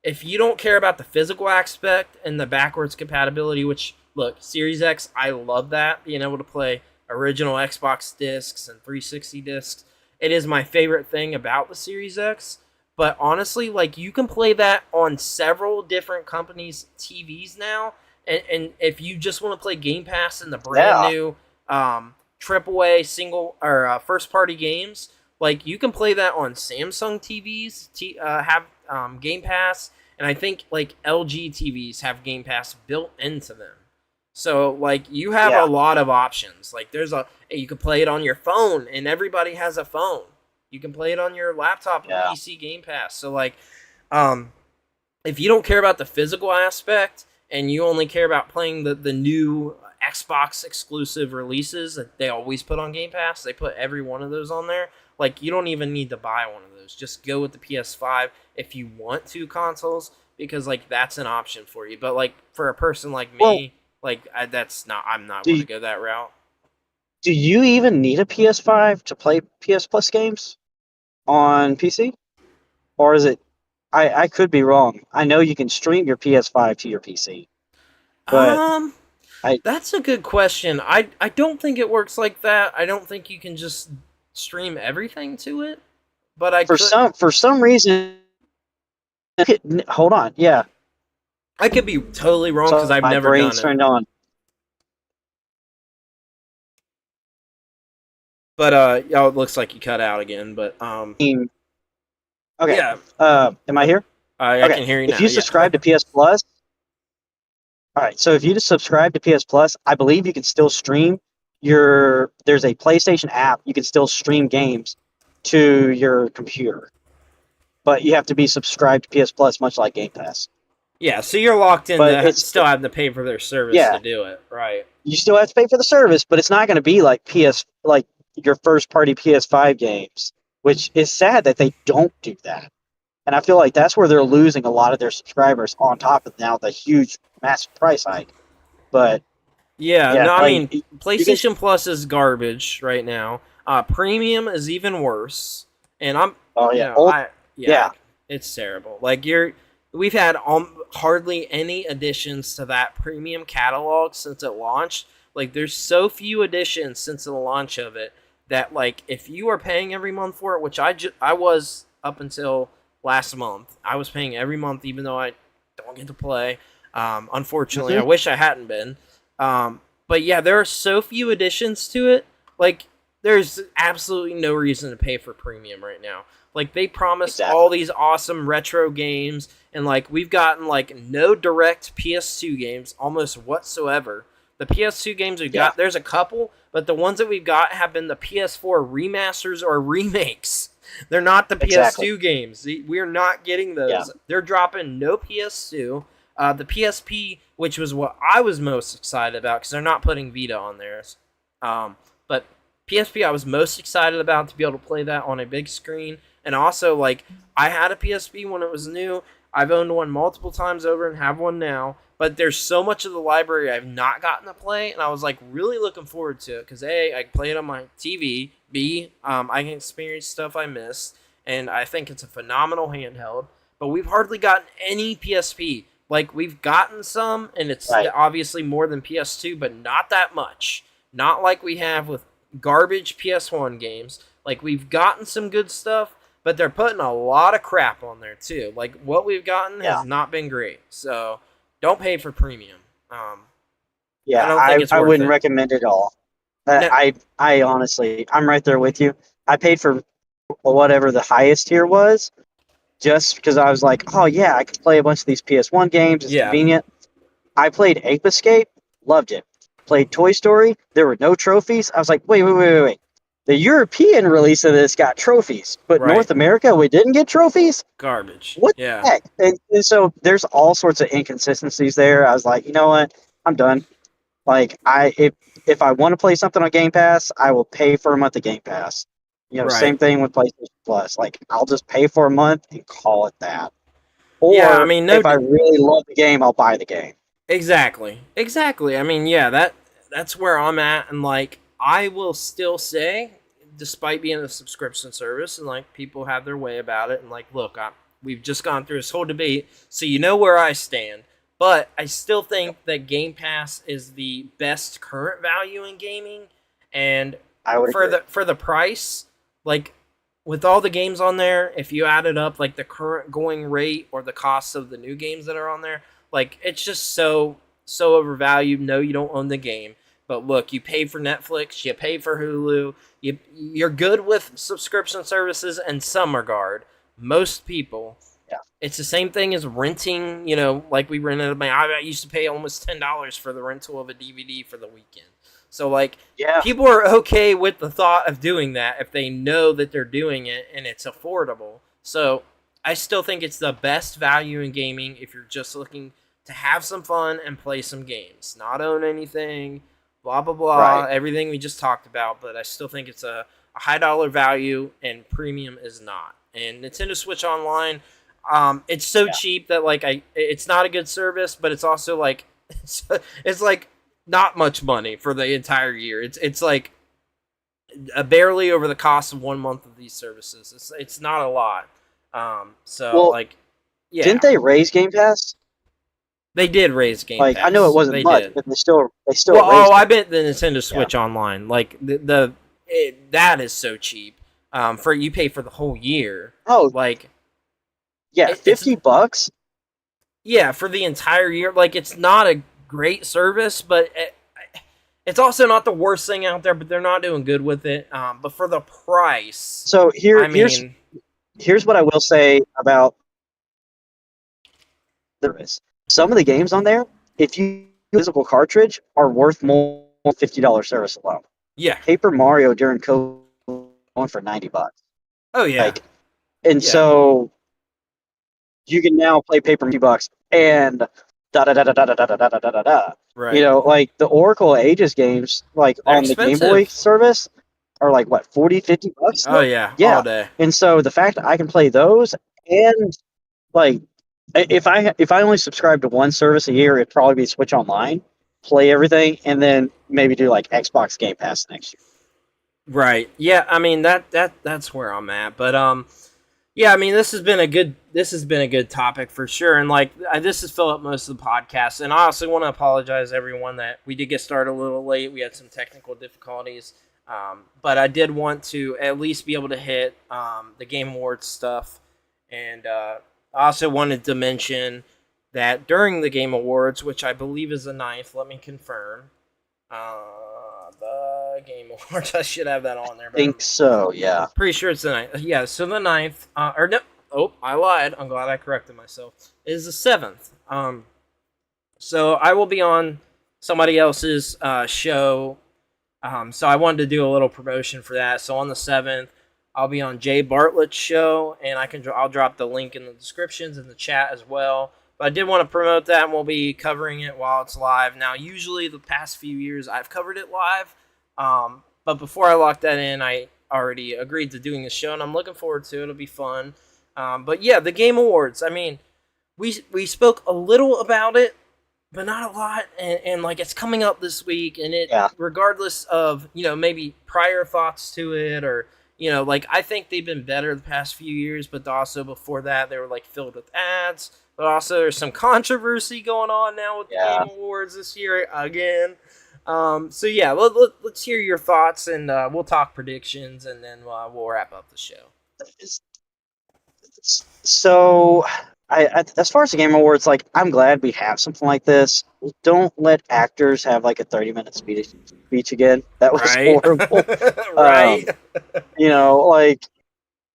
if you don't care about the physical aspect and the backwards compatibility, which, look, Series X, I love that, being able to play original Xbox discs and 360 discs. It is my favorite thing about the Series X. But honestly, like, you can play that on several different companies' TVs now. And if you just want to play Game Pass and the brand Yeah. new AAA single or first party games, like, you can play that on Samsung TVs. Have Game Pass, and I think like LG TVs have Game Pass built into them. So like, you have a Yeah. lot of options. Like, you can play it on your phone, and everybody has a phone. You can play it on your laptop and Yeah. PC Game Pass. So like, um, if you don't care about the physical aspect and you only care about playing the new Xbox exclusive releases that they always put on Game Pass, they put every one of those on there. Like, you don't even need to buy one of those. Just go with the PS5 if you want two consoles, because like, that's an option for you. But like, for a person like Well, me, like, that's not. I'm not do going you, to go that route. do you even need a PS5 to play PS Plus games on PC? Or is it? I could be wrong. I know you can stream your PS5 to your PC, but Um, I that's a good question. I don't think it works like that. I don't think you can just stream everything to it. But I could for some reason, hold on. Yeah. I could be totally wrong because So I've my never done brain's it. turned on. But it looks like you cut out again. But Okay. yeah, Am I here? I Okay. can hear you If now. you Yeah. subscribe to PS Plus, all right. So if you just subscribe to PS Plus, I believe you can still stream your. There's a PlayStation app. You can still stream games to your computer, but you have to be subscribed to PS Plus, much like Game Pass. Yeah, so you're locked in But to still have to pay for their service to yeah, do it, right? you still have to pay for the service, but it's not going to be like like your first party PS5 games, which is sad that they don't do that. And I feel like that's where they're losing a lot of their subscribers on top of now the huge massive price hike. But Yeah, yeah, no, I like mean, you can. PlayStation Plus is garbage right now. Premium is even worse, and Oh you yeah, know, yeah, it's terrible. Like, we've had hardly any additions to that premium catalog since it launched. Like, there's so few additions since the launch of it that, like, if you are paying every month for it, which I was up until last month, I was paying every month, even though I don't get to play. Unfortunately, hmm I wish I hadn't been. But yeah, there are so few additions to it. Like, there's absolutely no reason to pay for premium right now. Like, they promised all exactly. these awesome retro games, and like, we've gotten like no direct PS2 games almost whatsoever. The PS2 games we've Yeah, got, there's a couple, but the ones that we've got have been the PS4 remasters or remakes. They're not the exactly. PS2 games. We're not getting Yeah, those. They're dropping no PS2. The PSP, which was what I was most excited about, because they're not putting Vita on there. But PSP, I was most excited about, to be able to play that on a big screen. And also, like, I had a PSP when it was new. I've owned one multiple times over and have one now. But there's so much of the library I've not gotten to play, and I was like really looking forward to it because A, I can play it on my TV. B, I can experience stuff I missed, and I think it's a phenomenal handheld. But we've hardly gotten any PSP. Like, we've gotten some, and it's right. obviously more than PS2, but not that much. Not like we have with garbage PS1 games. Like, we've gotten some good stuff, but they're putting a lot of crap on there too. Like, what we've gotten Yeah, has not been great. So don't pay for premium. I yeah. don't think it's I worth wouldn't it. recommend it at all. No, I honestly, I'm right there with you. I paid for whatever the highest tier was, just because I was like, oh yeah, I can play a bunch of these PS1 games. It's yeah, convenient. I played Ape Escape, loved it. Played Toy Story, there were no trophies. I was like, wait. The European release of this got trophies, but right. North America, we didn't get trophies? Garbage. What Yeah. the heck? And so there's all sorts of inconsistencies there. I was like, you know what? I'm done. Like, if I want to play something on Game Pass, I will pay for a month of Game Pass. You know, Right. same thing with PlayStation Plus. Like, I'll just pay for a month and call it that. Yeah, I Or mean, no, if I really love the game, I'll buy the game. exactly, exactly. I mean, yeah, that's where I'm at, and like, I will still say, despite being a subscription service, and like people have their way about it, and like, look, we've just gone through this whole debate, so you know where I stand. But I still think that Game Pass is the best current value in gaming, and I would agree. for the price, like with all the games on there, if you added up like the current going rate or the cost of the new games that are on there, like it's just so overvalued. No, you don't own the game, but look, you pay for Netflix, you pay for Hulu, you're good with subscription services in some regard. Most people, Yeah. it's the same thing as renting. You know, like we rented. I used to pay almost $10 for the rental of a DVD for the weekend. So like, Yeah. people are okay with the thought of doing that if they know that they're doing it and it's affordable. So I still think it's the best value in gaming if you're just looking to have some fun and play some games, not own anything, blah blah blah, Right. everything we just talked about. But I still think it's a high dollar value, and premium is not. And Nintendo Switch Online, it's so Yeah. cheap that like it's not a good service, but it's also like it's like not much money for the entire year. It's like barely over the cost of 1 month of these services. It's not a lot. So Well, like, yeah, didn't they raise Game Pass? they did raise Game Like, I know it Pass. wasn't They much, did. but they still Well, oh, raised I it. bet the Nintendo Yeah. Switch Online, like that is so cheap. For you pay for the whole year. Oh, Like yeah, it's $50. yeah, for the entire year. Like it's not a great service, but it's also not the worst thing out there. But they're not doing good with it. But for the price, So I here's mean, here's what I will say about the service. Some of the games on there, if you physical cartridge, are worth more than $50 service alone. yeah. Paper Mario during COVID went for $90. Oh yeah, Like, and yeah. so you can now play Paper $50 and da da da da da da da da da da da da. You Right. know, like the Oracle Ages games, like They're on the Game Boy expensive. service, are like what, 40, $50 Oh still? yeah, all Yeah. day. And so the fact that I can play those and like if I only subscribe to one service a year, it'd probably be Switch Online, play everything, and then maybe do like Xbox Game Pass next year. Right. Yeah. I mean that's where I'm at. But yeah. I mean this has been a good topic for sure. And like this has filled up most of the podcast. And I also want to apologize to everyone that we did get started a little late. We had some technical difficulties. But I did want to at least be able to hit the Game Awards stuff. And I also wanted to mention that during the Game Awards, which I believe is the 9th, let me confirm. The Game Awards, I should have that on there, I but I'm think so, yeah. pretty sure it's the 9th. Yeah, so the 9th, or no, oh, I lied. I'm glad I corrected myself. It is the 7th. So I will be on somebody else's show. So I wanted to do a little promotion for that. So on the 7th, I'll be on Jay Bartlett's show, and I'll drop the link in the descriptions in the chat as well. But I did want to promote that, and we'll be covering it while it's live. Now, usually the past few years I've covered it live, but before I locked that in, I already agreed to doing the show, and I'm looking forward to it. It'll be fun. But yeah, the Game Awards. I mean, we spoke a little about it, but not a lot. And like it's coming up this week, and it Yeah. regardless of maybe prior thoughts to it or like I think they've been better the past few years, but also before that they were like filled with ads. But also there's some controversy going on now with the Yeah. Game Awards this year again. So yeah, let's hear your thoughts, and we'll talk predictions, and then we'll wrap up the show. So, as far as the Game Awards, like, I'm glad we have something like this. Don't let actors have like a 30-minute speech again. That was Right, horrible. right. You know, like,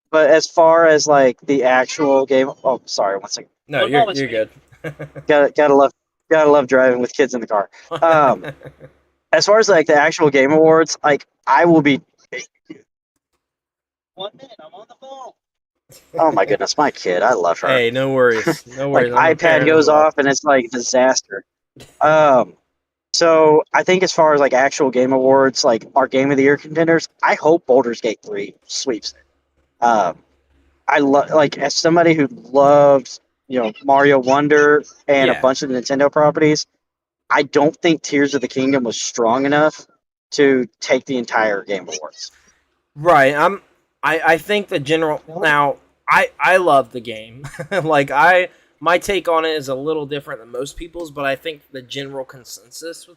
but as far as like the actual game, oh, sorry, one second. No, you're good. Gotta love driving with kids in the car. As far as like the actual Game Awards, like, I will be. 1 minute, I'm on the phone. Oh my goodness, my kid, I love her. Hey, no worries. No Like, worries. I'm a iPad parent goes as well. off and it's like disaster. So I think as far as like actual game awards, like our Game of the Year contenders, I hope Baldur's Gate 3 sweeps it. I love like as somebody who loves Mario Wonder and a Yeah. bunch of Nintendo properties. I don't think Tears of the Kingdom was strong enough to take the entire Game Awards. Right. I think the general now I love the game. Like my take on it is a little different than most people's, but I think the general consensus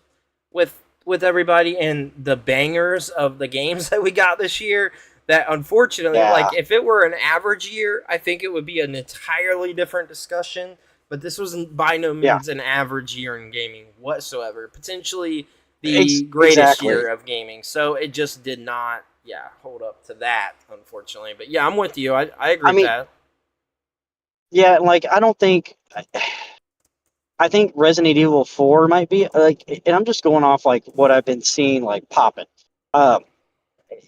with everybody and the bangers of the games that we got this year, that unfortunately, Yeah, like if it were an average year, I think it would be an entirely different discussion. But this was by no yeah, means an average year in gaming whatsoever. Potentially the greatest exactly. year of gaming. So it just did not, hold up to that, unfortunately. But yeah, I'm with you. I agree I with mean, that. yeah, like I don't think. I think Resident Evil 4 might be like, and I'm just going off like what I've been seeing like popping. Um,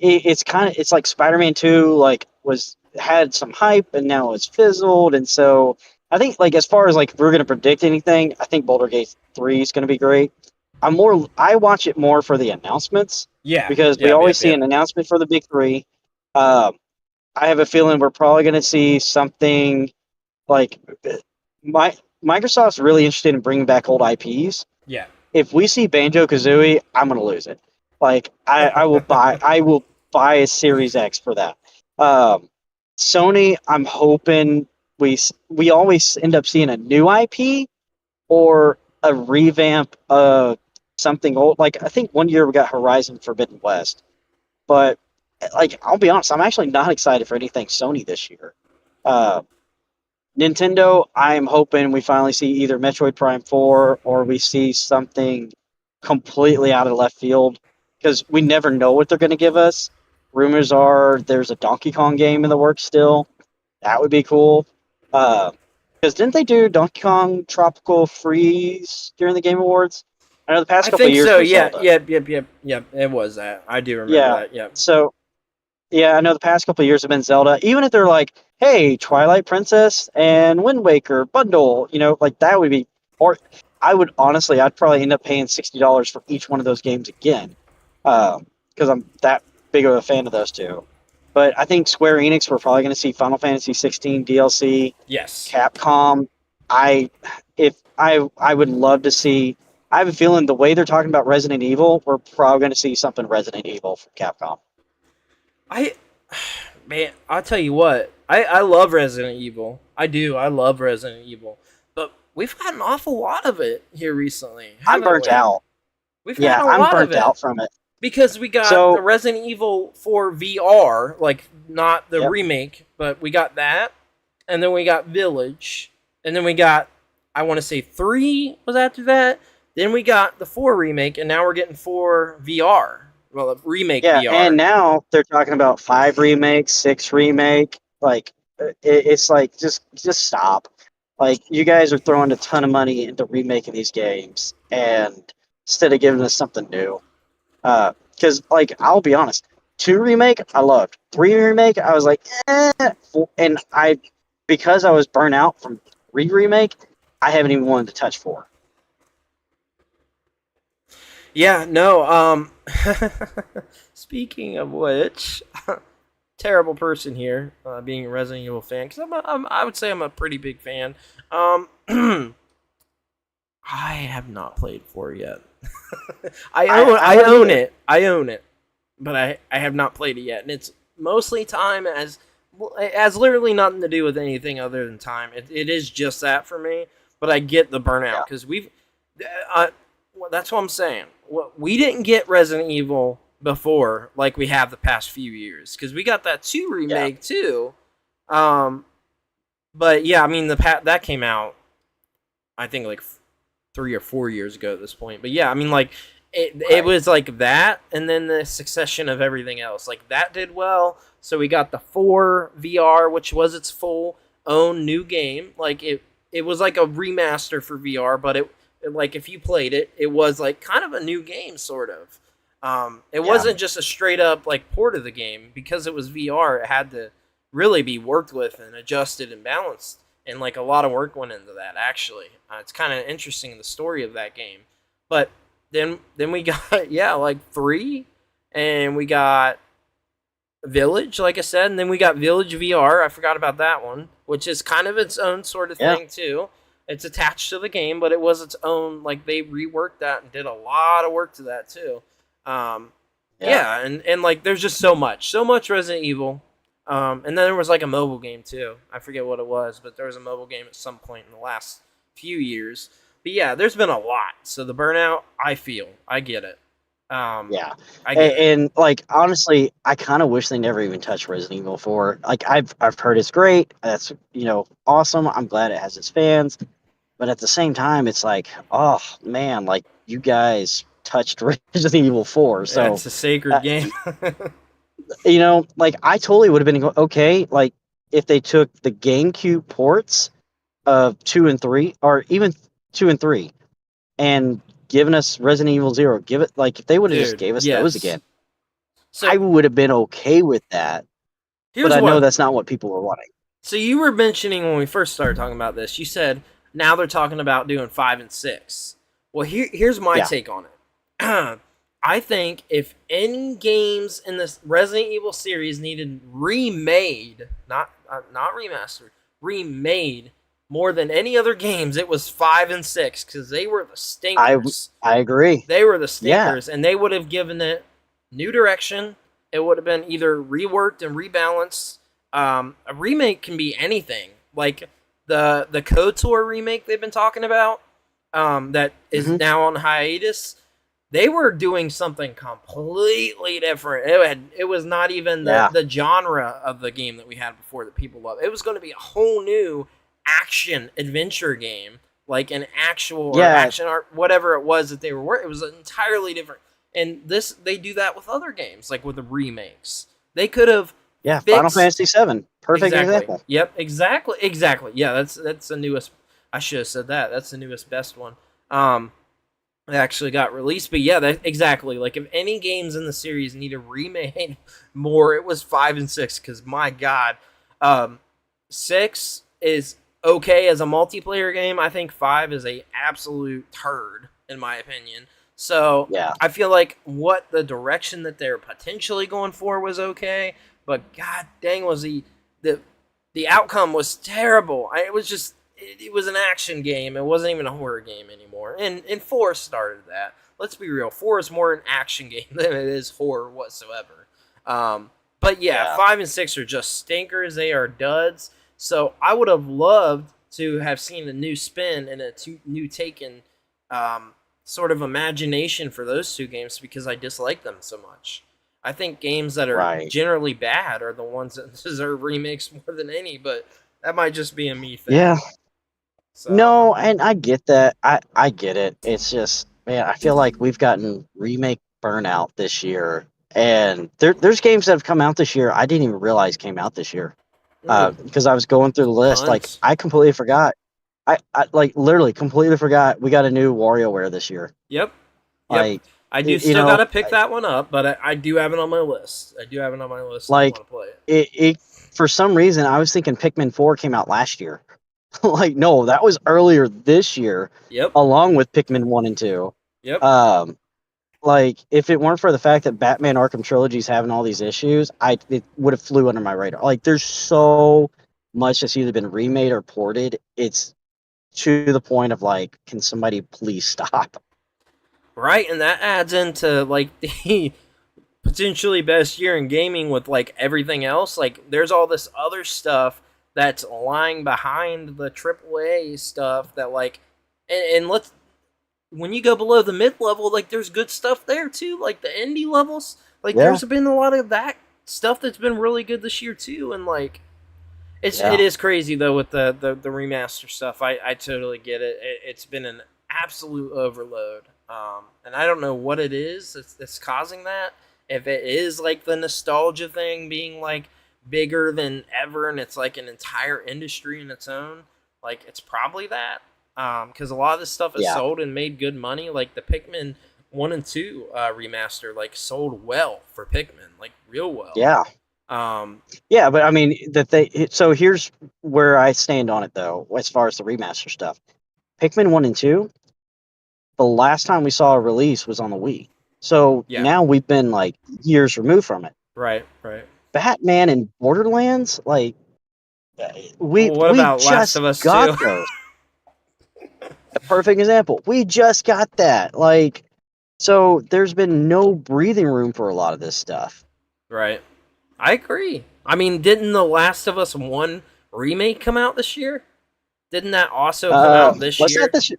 it's like Spider-Man 2 like was had some hype and now it's fizzled, and so I think like as far as like if we're gonna predict anything, I think Boulder Gate 3 is gonna be great. I watch it more for the announcements Yeah. because we Yep. always Yep. see Yep. an announcement for the big three. Um, I have a feeling we're probably gonna see something like my Microsoft's really interested in bringing back old IPs. Yeah. If we see Banjo Kazooie, I'm gonna lose it. Like I will buy a Series X for that. Um, Sony, I'm hoping we always end up seeing a new IP or a revamp of something old. Like I think one year we got Horizon Forbidden West, but like I'll be honest, I'm actually not excited for anything Sony this year. Uh, Nintendo, I'm hoping we finally see either Metroid Prime 4 or we see something completely out of left field because we never know what they're going to give us. Rumors are there's a Donkey Kong game in the works still. That would be cool. Because didn't they do Donkey Kong Tropical Freeze during the Game Awards? I know the past I couple of think years so. was Yeah. Zelda. Yep. Yep. Yep. Yep. It was that. I do remember Yeah. that. Yep. So yeah, I know the past couple of years have been Zelda. Even if they're like, hey, Twilight Princess and Wind Waker bundle, like that would be, or I would honestly, I'd probably end up paying $60 for each one of those games again, because I'm that big of a fan of those two. But I think Square Enix, we're probably going to see Final Fantasy 16 DLC. Yes. Capcom, I, if I would love to see. I have a feeling the way they're talking about Resident Evil, we're probably going to see something Resident Evil from Capcom. I Man, I'll tell you what. I love Resident Evil. I do. I love Resident Evil. But we've had an awful lot of it here recently, I'm haven't burnt we? out. We've had Yeah, a I'm lot of burnt it out from it. because we got the So, Resident Evil 4 VR, like not the yep, remake, but we got that, and then we got Village, and then we got, I want to say 3 was after that. Then we got the 4 remake, and now we're getting 4 VR. Well, remake yeah, and VR. now they're talking about 5 remake, 6 remake. Like, it's like just stop. Like, you guys are throwing a ton of money into remaking these games, and instead of giving us something new. Because like, I'll be honest, 2 remake I loved. 3 remake I was like, eh. And I because I was burnt out from 3 remake, I haven't even wanted to touch 4. Yeah, no. Speaking of which, terrible person here, being a Resident Evil fan, because I would say I'm a pretty big fan. Um, I have not played 4 yet. I I haven't own either. it. I own it, but I have not played it yet, and it's mostly time as literally nothing to do with anything other than time. It is just that for me, but I get the burnout Yeah, because uh, that's what I'm saying. We didn't get Resident Evil before like we have the past few years because we got that 2 yeah, remake too. Um, but yeah, I mean that came out I think like 3 or 4 years ago at this point. But yeah, I mean like it right. was like that, and then the succession of everything else. Like that did well, so we got the 4 VR, which was its full own new game. Like it was like a remaster for VR, but like if you played it, it was like kind of a new game, sort of. It Yeah, wasn't just a straight up like port of the game because it was VR. It had to really be worked with and adjusted and balanced, and like a lot of work went into that. Actually, it's kind of interesting the story of that game, but then we got yeah, like 3, and we got Village, like I said, and then we got Village VR. I forgot about that one, which is kind of its own sort of Yeah. thing too. It's attached to the game, but it was its own. Like they reworked that and did a lot of work to that too. Um, Yeah. yeah, and like there's just so much Resident Evil. And then there was like a mobile game too. I forget what it was, but there was a mobile game at some point in the last few years. But yeah, there's been a lot. So the burnout, I get it. Yeah. I get it. And like honestly, I kind of wish they never even touched Resident Evil 4. Like I've heard it's great. That's awesome. I'm glad it has its fans. But at the same time, it's like, oh man, like you guys touched Resident Evil 4. So It's a sacred uh, game. like I totally would have been okay. Like if they took the GameCube ports of 2 and 3, or even 2 and 3, and given us Resident Evil Zero, give it like if they would have just Dude, gave us those yes. again, I So would have been okay with that. But here's I know what. that's not what people were wanting. So you were mentioning when we first started talking about this, you said now they're talking about doing 5 and 6. Well, here's my Yeah, take on it. I think if any games in this Resident Evil series needed remade, not remastered, remade more than any other games, it was 5 and 6 because they were the I stinkers. I agree. They were the Yeah, stinkers, and they would have given it new direction. It would have been either reworked and rebalanced. A remake can be anything, like the KOTOR remake they've been talking about, that is hmm now on hiatus. They were doing something completely different. It was not even yeah, the genre of the game that we had before that people love. It was going to be a whole new action adventure game, like an actual or yeah, action art, whatever it was that they were. It was entirely different. And this they do that with other games, like with the remakes. They could have yeah. Final fixed Fantasy VII, perfect exactly. example. Yep, exactly. Yeah, that's the newest. I should have said that. That's the newest best one. It actually got released, but yeah, that exactly. Like if any games in the series needed remade more, it was 5 and 6. Because my God, 6 is okay as a multiplayer game. I think 5 is a absolute turd in my opinion. So Yeah, I feel like what the direction that they're potentially going for was okay, but god dang was the the outcome was terrible. It was just it was an action game. It wasn't even a horror game anymore. And 4 started that. Let's be real. 4 is more an action game than it is horror whatsoever. But yeah, yeah, 5 and 6 are just stinkers. They are duds. So I would have loved to have seen a new spin and new take in sort of imagination for those two games because I dislike them so much. I think games that are right. generally bad are the ones that deserve remakes more than any, but that might just be a me thing. Yeah, So, no, and I get that. I get it. It's just, man, I feel like we've gotten remake burnout this year, and there's games that have come out this year I didn't even realize came out this year. mm, Because I was going through the list, like tons. I completely forgot. I like literally completely forgot we got a new WarioWare this year. Yep. Yep. Like, I do you still got know, to pick that one up, but I do have it on my list. I do have it on my list and I like want to play it. it for some reason I was thinking Pikmin 4 came out last year. Like, no, that was earlier this year, Yep. along with Pikmin 1 and 2. Yep. Um, like if it weren't for the fact that Batman Arkham Trilogy is having all these issues, it would have flew under my radar. Like, there's so much that's either been remade or ported. It's to the point of like, can somebody please stop? Right, and that adds into like the potentially best year in gaming with like everything else. Like there's all this other stuff that's lying behind the AAA stuff that like and let's when you go below the mid level, like there's good stuff there too. Like the indie levels, like Yeah, there's been a lot of that stuff that's been really good this year too. And like it yeah, is crazy though with the remaster stuff. I totally get it. It's been an absolute overload. And I don't know what it is that's causing that. If it is like the nostalgia thing being like bigger than ever, and it's like an entire industry in its own, like it's probably that. Because a lot of this stuff is yeah, sold and made good money. Like the Pikmin 1 and 2 remaster, like sold well for Pikmin, like real well. yeah, Um, yeah. But I mean, so here's where I stand on it though, as far as the remaster stuff. Pikmin 1 and 2, the last time we saw a release was on the Wii. So now we've been like years removed from it. Right. Batman and Borderlands, like we What about Last just of Us got 2? those. A perfect example. We just got that. Like, so there's been no breathing room for a lot of this stuff. Right. I agree. I mean, didn't The Last of Us 1 remake come out this year? Didn't that also come out this was year? that this year?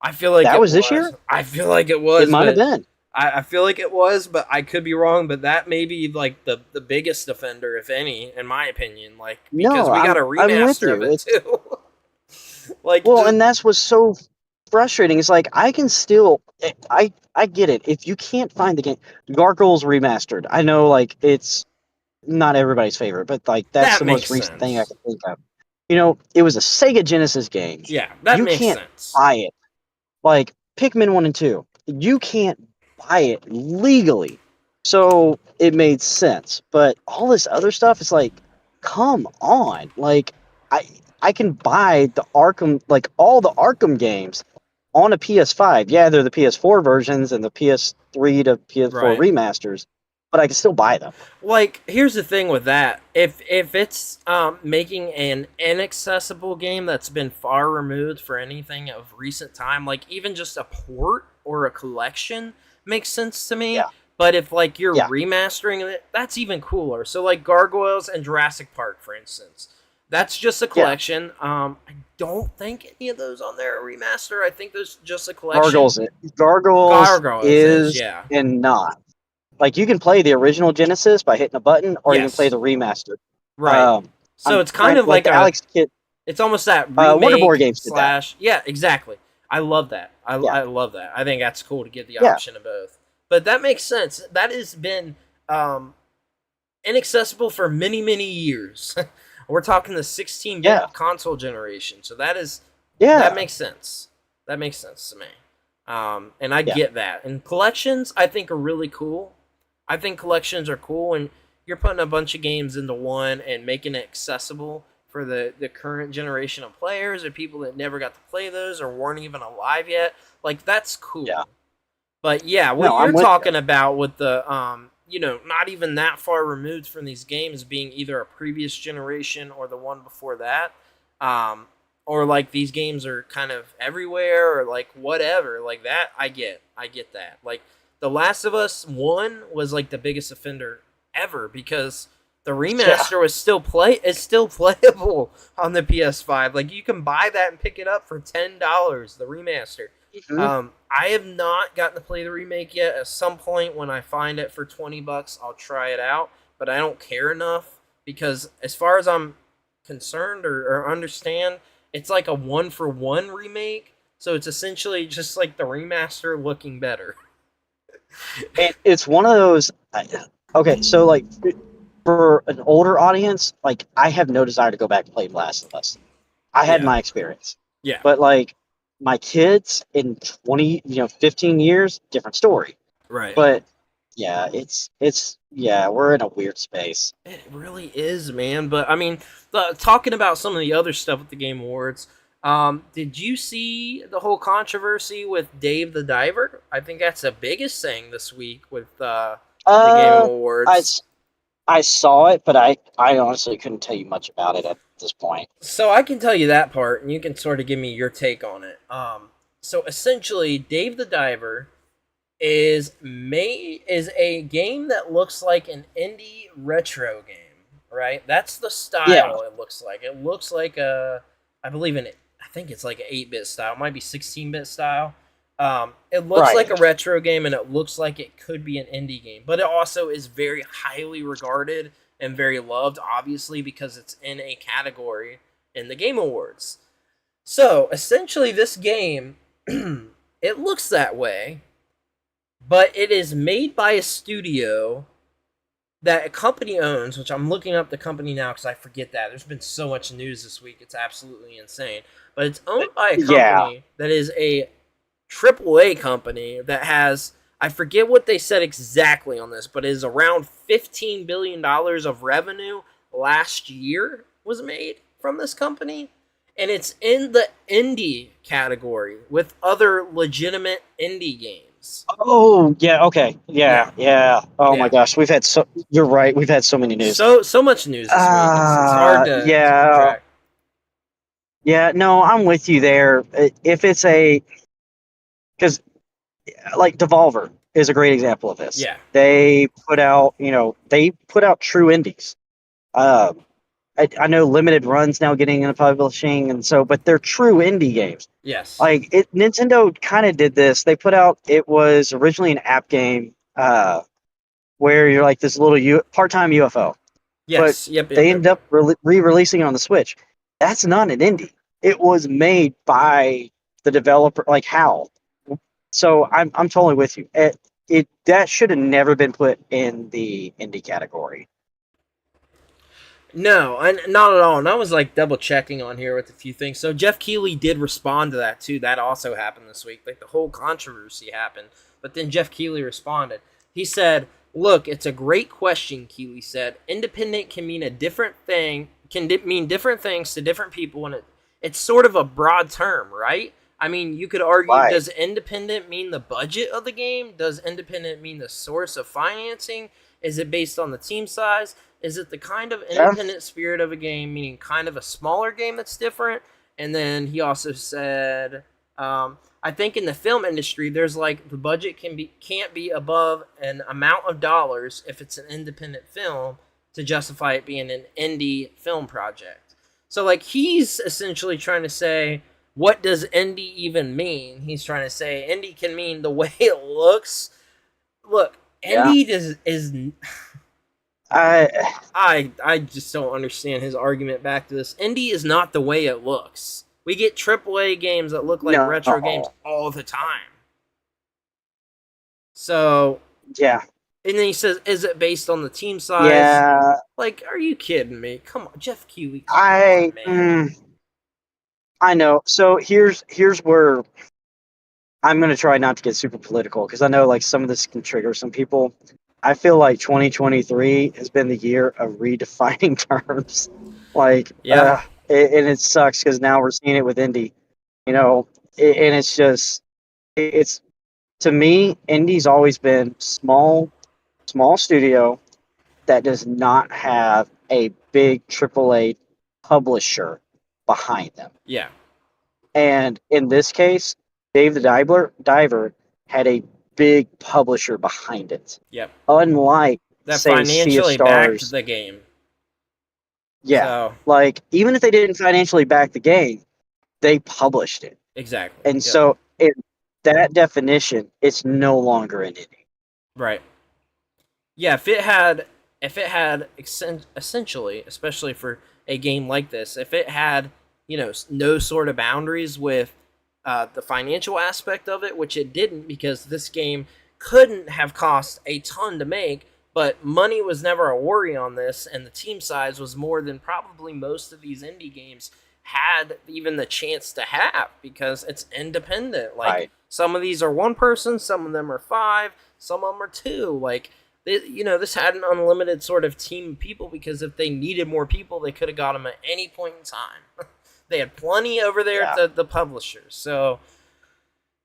I feel like that it was this year. I feel like it was. It might have been. I feel like it was, but I could be wrong. But that may be like the biggest offender, if any, in my opinion. Like because we got a remaster of it too. Like, well, and that's what's so frustrating. It's like I can still, I get it. If you can't find the game, Gargoyles Remastered. I know, like it's not everybody's favorite, but like that's the most recent thing I can think of. You know, it was a Sega Genesis game. Yeah, that you makes can't sense. buy it. Like Pikmin 1 and 2, you can't buy it legally. So it made sense. But all this other stuff is like, come on. Like I can buy the Arkham, like all the Arkham games on a PS5. Yeah, they're the PS4 versions and the PS3 to PS4 remasters, but I can still buy them. Like, here's the thing with that: if it's making an inaccessible game that's been far removed for anything of recent time, like even just a port or a collection makes sense to me. Yeah. But if like you're remastering it, that's even cooler. So like Gargoyles and Jurassic Park, for instance, that's just a collection. I don't think any of those on there are remaster. I think there's just a collection. Gargoyles is and not. Like you can play the original Genesis by hitting a button, or you can play the remaster. Right. So it's kind of like Alex Kidd. It's almost that remake Wonderboard games slash. Yeah, exactly. I love that. I love that. I think that's cool to get the option of both. But that makes sense. That has been inaccessible for many, many years. We're talking the 16-bit console generation. So that is that makes sense. That makes sense to me. And I get that. And collections, I think, are really cool. I think collections are cool, and you're putting a bunch of games into one and making it accessible for the current generation of players or people that never got to play those or weren't even alive yet. Like, that's cool. Yeah. But yeah, what you're talking about with the not even that far removed from these games being either a previous generation or the one before that, or like these games are kind of everywhere or like whatever, like that, I get that. Like The Last of Us 1 was like the biggest offender ever because the remaster was still playable on the PS5. Like you can buy that and pick it up for $10, the remaster. Mm-hmm. I have not gotten to play the remake yet. At some point when I find it for $20, I'll try it out. But I don't care enough because as far as I'm concerned or understand, it's like a 1-for-1 remake. So it's essentially just like the remaster looking better. And it's one of those. Okay, so like for an older audience, like I have no desire to go back and play Last of Us. I had my experience. Yeah. But like my kids in 15 years, different story. Right. But yeah, it's we're in a weird space. It really is, man. But I mean, talking about some of the other stuff at the Game Awards, did you see the whole controversy with Dave the Diver? I think that's the biggest thing this week with the Game Awards. I saw it, but I honestly couldn't tell you much about it at this point. So I can tell you that part, and you can sort of give me your take on it. So essentially, Dave the Diver is a game that looks like an indie retro game, right? That's the style it looks like. It looks like I think it's like an 8-bit style. It might be 16-bit style. It looks like a retro game, and it looks like it could be an indie game. But it also is very highly regarded and very loved, obviously, because it's in a category in the Game Awards. So, essentially, this game, it looks that way, but it is made by a studio that a company owns, which I'm looking up the company now because I forget that. There's been so much news this week. It's absolutely insane. But it's owned by a company that is a AAA company that has, I forget what they said exactly on this, but it is around $15 billion of revenue last year was made from this company. and it's in the indie category with other legitimate indie games. Oh, yeah, okay. Yeah, Yeah. Oh my yeah. gosh, you're right. We've had so many news. So much news this week. It's hard to keep Yeah. track. Yeah, no, I'm with you there. If it's cuz like Devolver is a great example of this. Yeah. They put out true indies. Um I know limited runs now getting into publishing, but they're true indie games. Yes. Like Nintendo kind of did this. They put out it was originally an app game where you're like this little part-time UFO, but Yes. Yep. Yep. they Yep. ended up re-releasing it on the Switch. That's not an indie. It was made by the developer, like HAL. So I'm totally with you. It that should have never been put in the indie category. No, not at all. And I was like double checking on here with a few things. So Jeff Keighley did respond to that too. That also happened this week. Like the whole controversy happened, but then Jeff Keighley responded. He said, "Look, it's a great question." Keighley said, "Independent can mean a different thing. Mean different things to different people, and it's sort of a broad term, right? I mean, you could argue, Right. does independent mean the budget of the game? Does independent mean the source of financing? Is it based on the team size? Is it the kind of Yeah. independent spirit of a game, meaning kind of a smaller game that's different?" And then he also said, "I think in the film industry, there's like the budget can't be above an amount of dollars if it's an independent film to justify it being an indie film project." So like he's essentially trying to say, what does indie even mean? He's trying to say indie can mean the way it looks. Look, Yeah. indie is I I just don't understand his argument back to this. Indie is not the way it looks. We get AAA games that look like retro games no. all the time. So, Yeah. and then he says, "Is it based on the team size?" Yeah. Like, are you kidding me? Come on, Jeff Keighley. Come I on, man. I know. So here's where I'm going to try not to get super political because I know like some of this can trigger some people. I feel like 2023 has been the year of redefining terms. Like, Yeah, and it sucks because now we're seeing it with indie. You know, and it's just it's to me, indie's always been small studio that does not have a big AAA publisher behind them. yeah, And in this case, Dave the Diver had a big publisher behind it. yep. Unlike, That say, Sea of financially backed Stars. the game. Yeah. So, Like, even if they didn't financially back the game, they published it. exactly. And Yep. so, in that definition, it's no longer an indie. Right. Yeah, if it had essentially, especially for a game like this, if it had, no sort of boundaries with the financial aspect of it, which it didn't, because this game couldn't have cost a ton to make, but money was never a worry on this, and the team size was more than probably most of these indie games had even the chance to have, because it's independent. Like, Right. some of these are one person, some of them are five, some of them are two. Like, this had an unlimited sort of team of people, because if they needed more people, they could have got them at any point in time. They had plenty over there Yeah. at the publishers. So,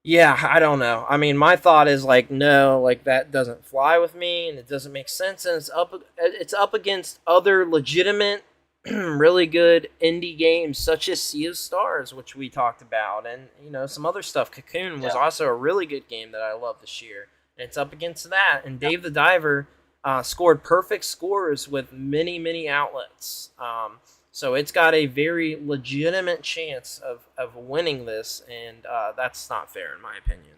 yeah, I don't know. I mean, my thought is like, no, like that doesn't fly with me, and it doesn't make sense, and it's up against other legitimate, really good indie games such as Sea of Stars, which we talked about, and some other stuff. Cocoon was Yeah. also a really good game that I love this year, and it's up against that. And Dave the Diver scored perfect scores with many outlets. So it's got a very legitimate chance of winning this, and that's not fair in my opinion.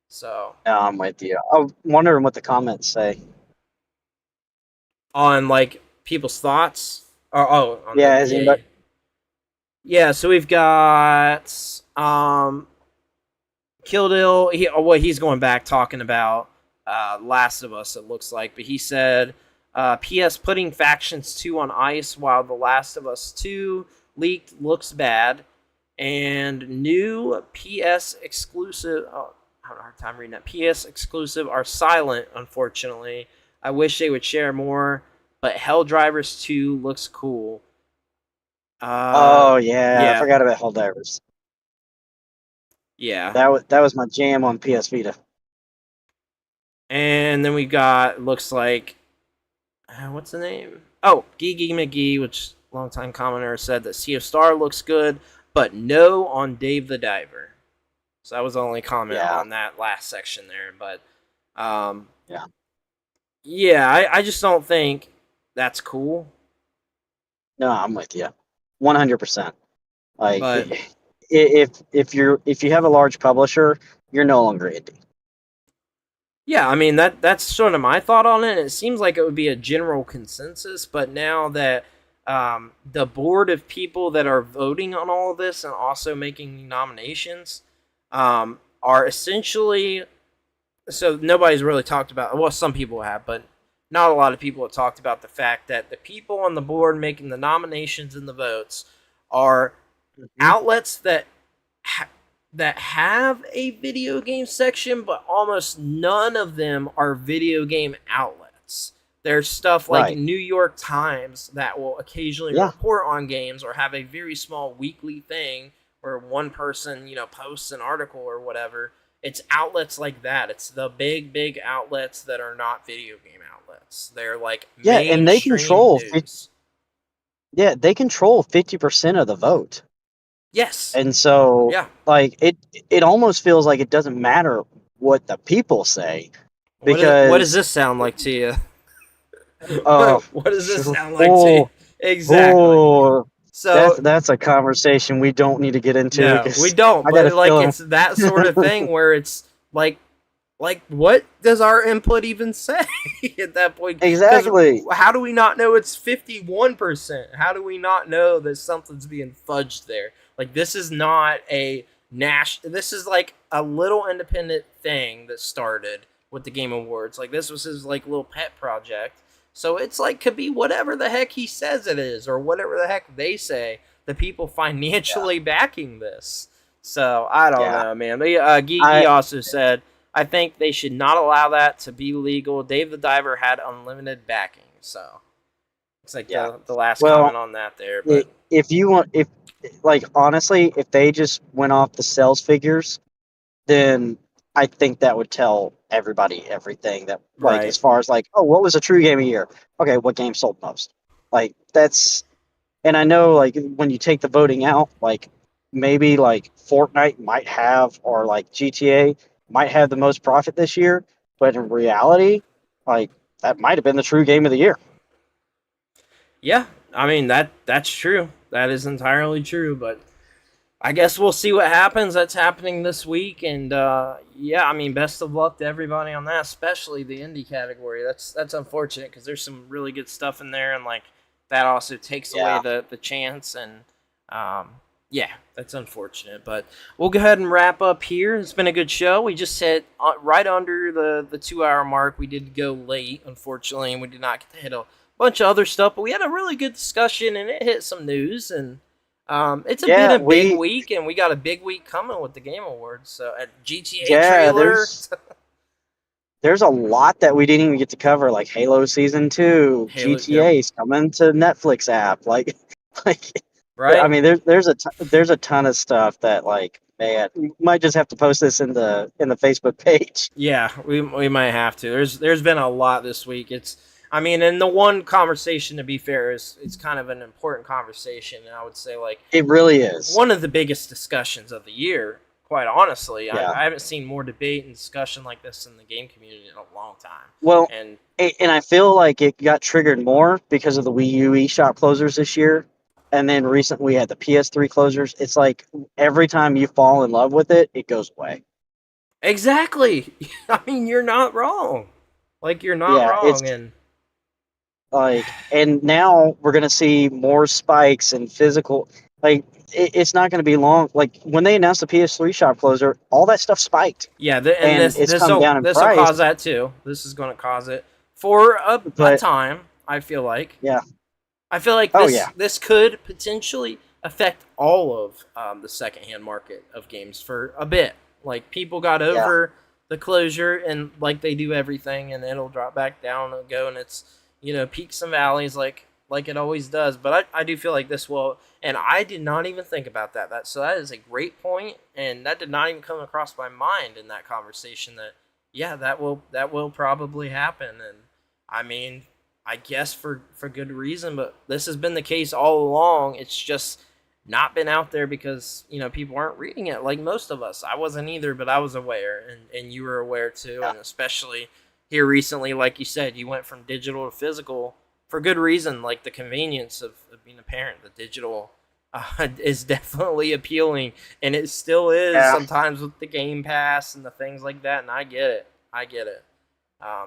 So No, I'm with you. I'm wondering what the comments say. on like people's thoughts, on Yeah, the has anybody? yeah. So we've got Kildale. He's going back talking about Last of Us. It looks like, but he said, "P.S. Putting Factions 2 on ice while The Last of Us 2 leaked looks bad, and new PS exclusive." Oh, I have a hard time reading that. PS exclusive are silent, unfortunately. I wish they would share more, but Helldivers 2 looks cool. Uh, Oh yeah, I yeah, forgot about Helldivers. yeah. That was my jam on PS Vita. And then we got, looks like, what's the name? Oh, Geeky McGee, which longtime commenter said that Sea of Star looks good, but no on Dave the Diver. So that was the only comment Yeah, on that last section there. But um, yeah. yeah, I just don't think that's cool. No, I'm with you, 100%. Like But if you have a large publisher, you're no longer indie. yeah, I mean that's sort of my thought on it. It seems like it would be a general consensus, but now that the board of people that are voting on all of this and also making nominations are essentially, so nobody's really talked about. Well, some people have, but not a lot of people have talked about the fact that the people on the board making the nominations and the votes are Mhm. outlets that have a video game section, but almost none of them are video game outlets. There's stuff like Right. New York Times that will occasionally Yeah. report on games or have a very small weekly thing where one person, posts an article or whatever. It's outlets like that. It's the big outlets that are not video game outlets. They're like Yeah, and they mainstream news. they control 50% of the vote. Yes. And so Yeah. like it almost feels like it doesn't matter what the people say What does because this sound like to you? uh What does this sound like to you? oh Exactly. oh So that's a conversation we don't need to get into no, we because don't. I got a But like, feeling. it's that sort of thing where it's like what does our input even say at that point? Because Exactly. how do we not know it's 51%? How do we not know that something's being fudged there? Like, this is not a This is like a little independent thing that started with the Game Awards. Like, this was his like little pet project. So it's like could be whatever the heck he says it is, or whatever the heck they say. The people Yeah. financially backing this. So I don't Yeah. know, man. Geeky I also said, I think they should not allow that to be legal. Dave the Diver had unlimited backing, so it's like yeah. the last Well, comment on that there. But if you want, if like honestly, if they just went off the sales figures, then I think that would tell everybody everything that, like, as right, far as like, oh, what was a true game a year? Okay, what game sold most? Like that's, and I know like when you take the voting out, like maybe like Fortnite might have, or like GTA might have the most profit this year, but in reality, like that might have been the true game of the year. yeah. I mean that's true. That is entirely true. But I guess we'll see what happens. That's happening this week, and yeah, I mean, best of luck to everybody on that, especially the indie category. That's unfortunate because there's some really good stuff in there, and like that also takes away Yeah. the chance, and um, yeah, that's unfortunate. But we'll go ahead and wrap up here. It's been a good show. We just hit right under the 2 hour mark. We did go late, unfortunately, and we did not get to hit a bunch of other stuff, but we had a really good discussion, and it hit some news and. It's been Yeah, a big week, and we got a big week coming with the Game Awards. So, a GTA yeah, trailer, there's a lot that we didn't even get to cover, like Halo Season 2, Halo, yep, GTA's coming to Netflix app. Like, like I right? mean, there's a ton of stuff that, like, man, we might just have to post this in the Facebook page. Yeah, we might have to. There's been a lot this week. I mean, and the one conversation, to be fair, is it's kind of an important conversation, and I would say like It really is. one of the biggest discussions of the year. Quite honestly, Yeah. I haven't seen more debate and discussion like this in the game community in a long time. Well, And and I feel like it got triggered more because of the Wii U eShop closers this year, and then recently we had the PS3 closers. It's like every time you fall in love with it, it goes away. exactly, I mean, you're not wrong. Like you're not Yeah, it's wrong, and like, and now we're gonna see more spikes in physical. Like, it's not gonna be long. Like when they announced the PS3 shop closer, all that stuff spiked, yeah, and and this it's this come will down in this will cause price. that too. This is going to cause it for a But time. I feel like yeah, oh this yeah, this could potentially affect all of the secondhand market of games for a bit. Like people got yeah, over the closure, and like they do everything, and it'll drop back down and go, and it's peaks and valleys like like it always does. But I do feel like this will, and I did not even think about that. So that is a great point, and that did not even come across my mind in that conversation. That yeah, that will probably happen, and I mean, I guess for good reason. But this has been the case all along. It's just not been out there because people aren't reading it like most of us. I wasn't either, but I was aware, and you were aware too, and especially here recently, like you said, you went from digital to physical for good reason, like the convenience of being a parent. The digital is definitely appealing, and it still is sometimes with the Game Pass and the things like that, and I get it.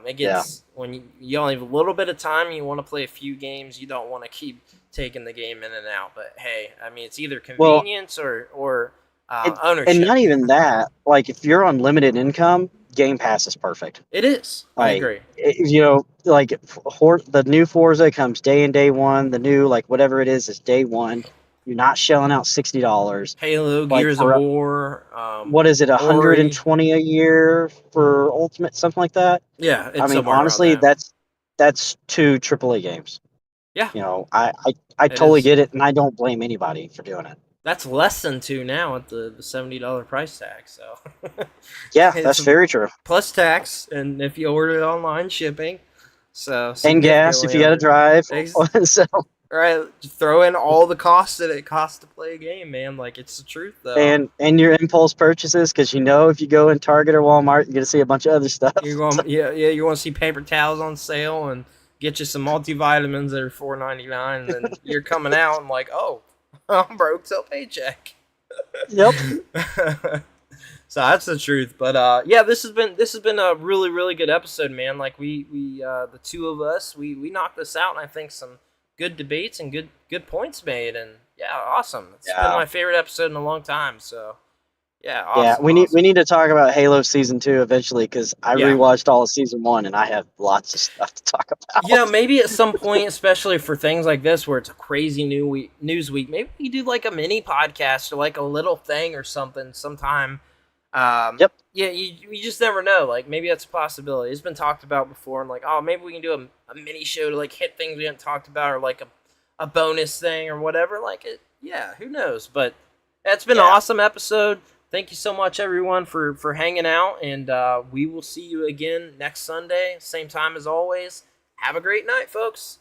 It gets when you only have a little bit of time, you want to play a few games, you don't want to keep taking the game in and out. But hey, I mean, it's either convenience or ownership. And not even that. Like, if you're on limited income, Game Pass is perfect. It is. I agree. Like the new Forza comes day one. The new whatever it is day one. You're not shelling out $60. Halo, Gears of War. What is it? $120 a year for Ultimate, something like that. Yeah, I mean, honestly, that's 2 AAA games. Yeah, I totally get it, and I don't blame anybody for doing it. That's less than 2 now at the $70 price tag. So yeah, that's very true. Plus tax, and if you order it online, shipping. So and gas if you got to drive. So right, throw in all the costs that it costs to play a game, man. Like, it's the truth, though. And your impulse purchases, because if you go in Target or Walmart, you're gonna see a bunch of other stuff. You want to see paper towels on sale and get you some multivitamins that are $4.99, and then you're coming out and like, oh, I'm broke till paycheck. Yep. So that's the truth. But yeah, this has been a really, really good episode, man. Like we the two of us, we knocked this out, and I think some good debates and good points made, and yeah, awesome. It's been my favorite episode in a long time. So yeah, awesome. Yeah, we need to talk about Halo Season 2 eventually, because I rewatched all of Season 1 and I have lots of stuff to talk about. Maybe at some point, especially for things like this where it's a crazy news week, maybe we do like a mini podcast or like a little thing or something sometime. Yep. Yeah, you just never know. Like, maybe that's a possibility. It's been talked about before. I'm like, oh, maybe we can do a mini show to like hit things we haven't talked about, or like a bonus thing or whatever. Like it, yeah, who knows? But it's been an awesome episode. Thank you so much, everyone, for hanging out, and we will see you again next Sunday, same time as always. Have a great night, folks.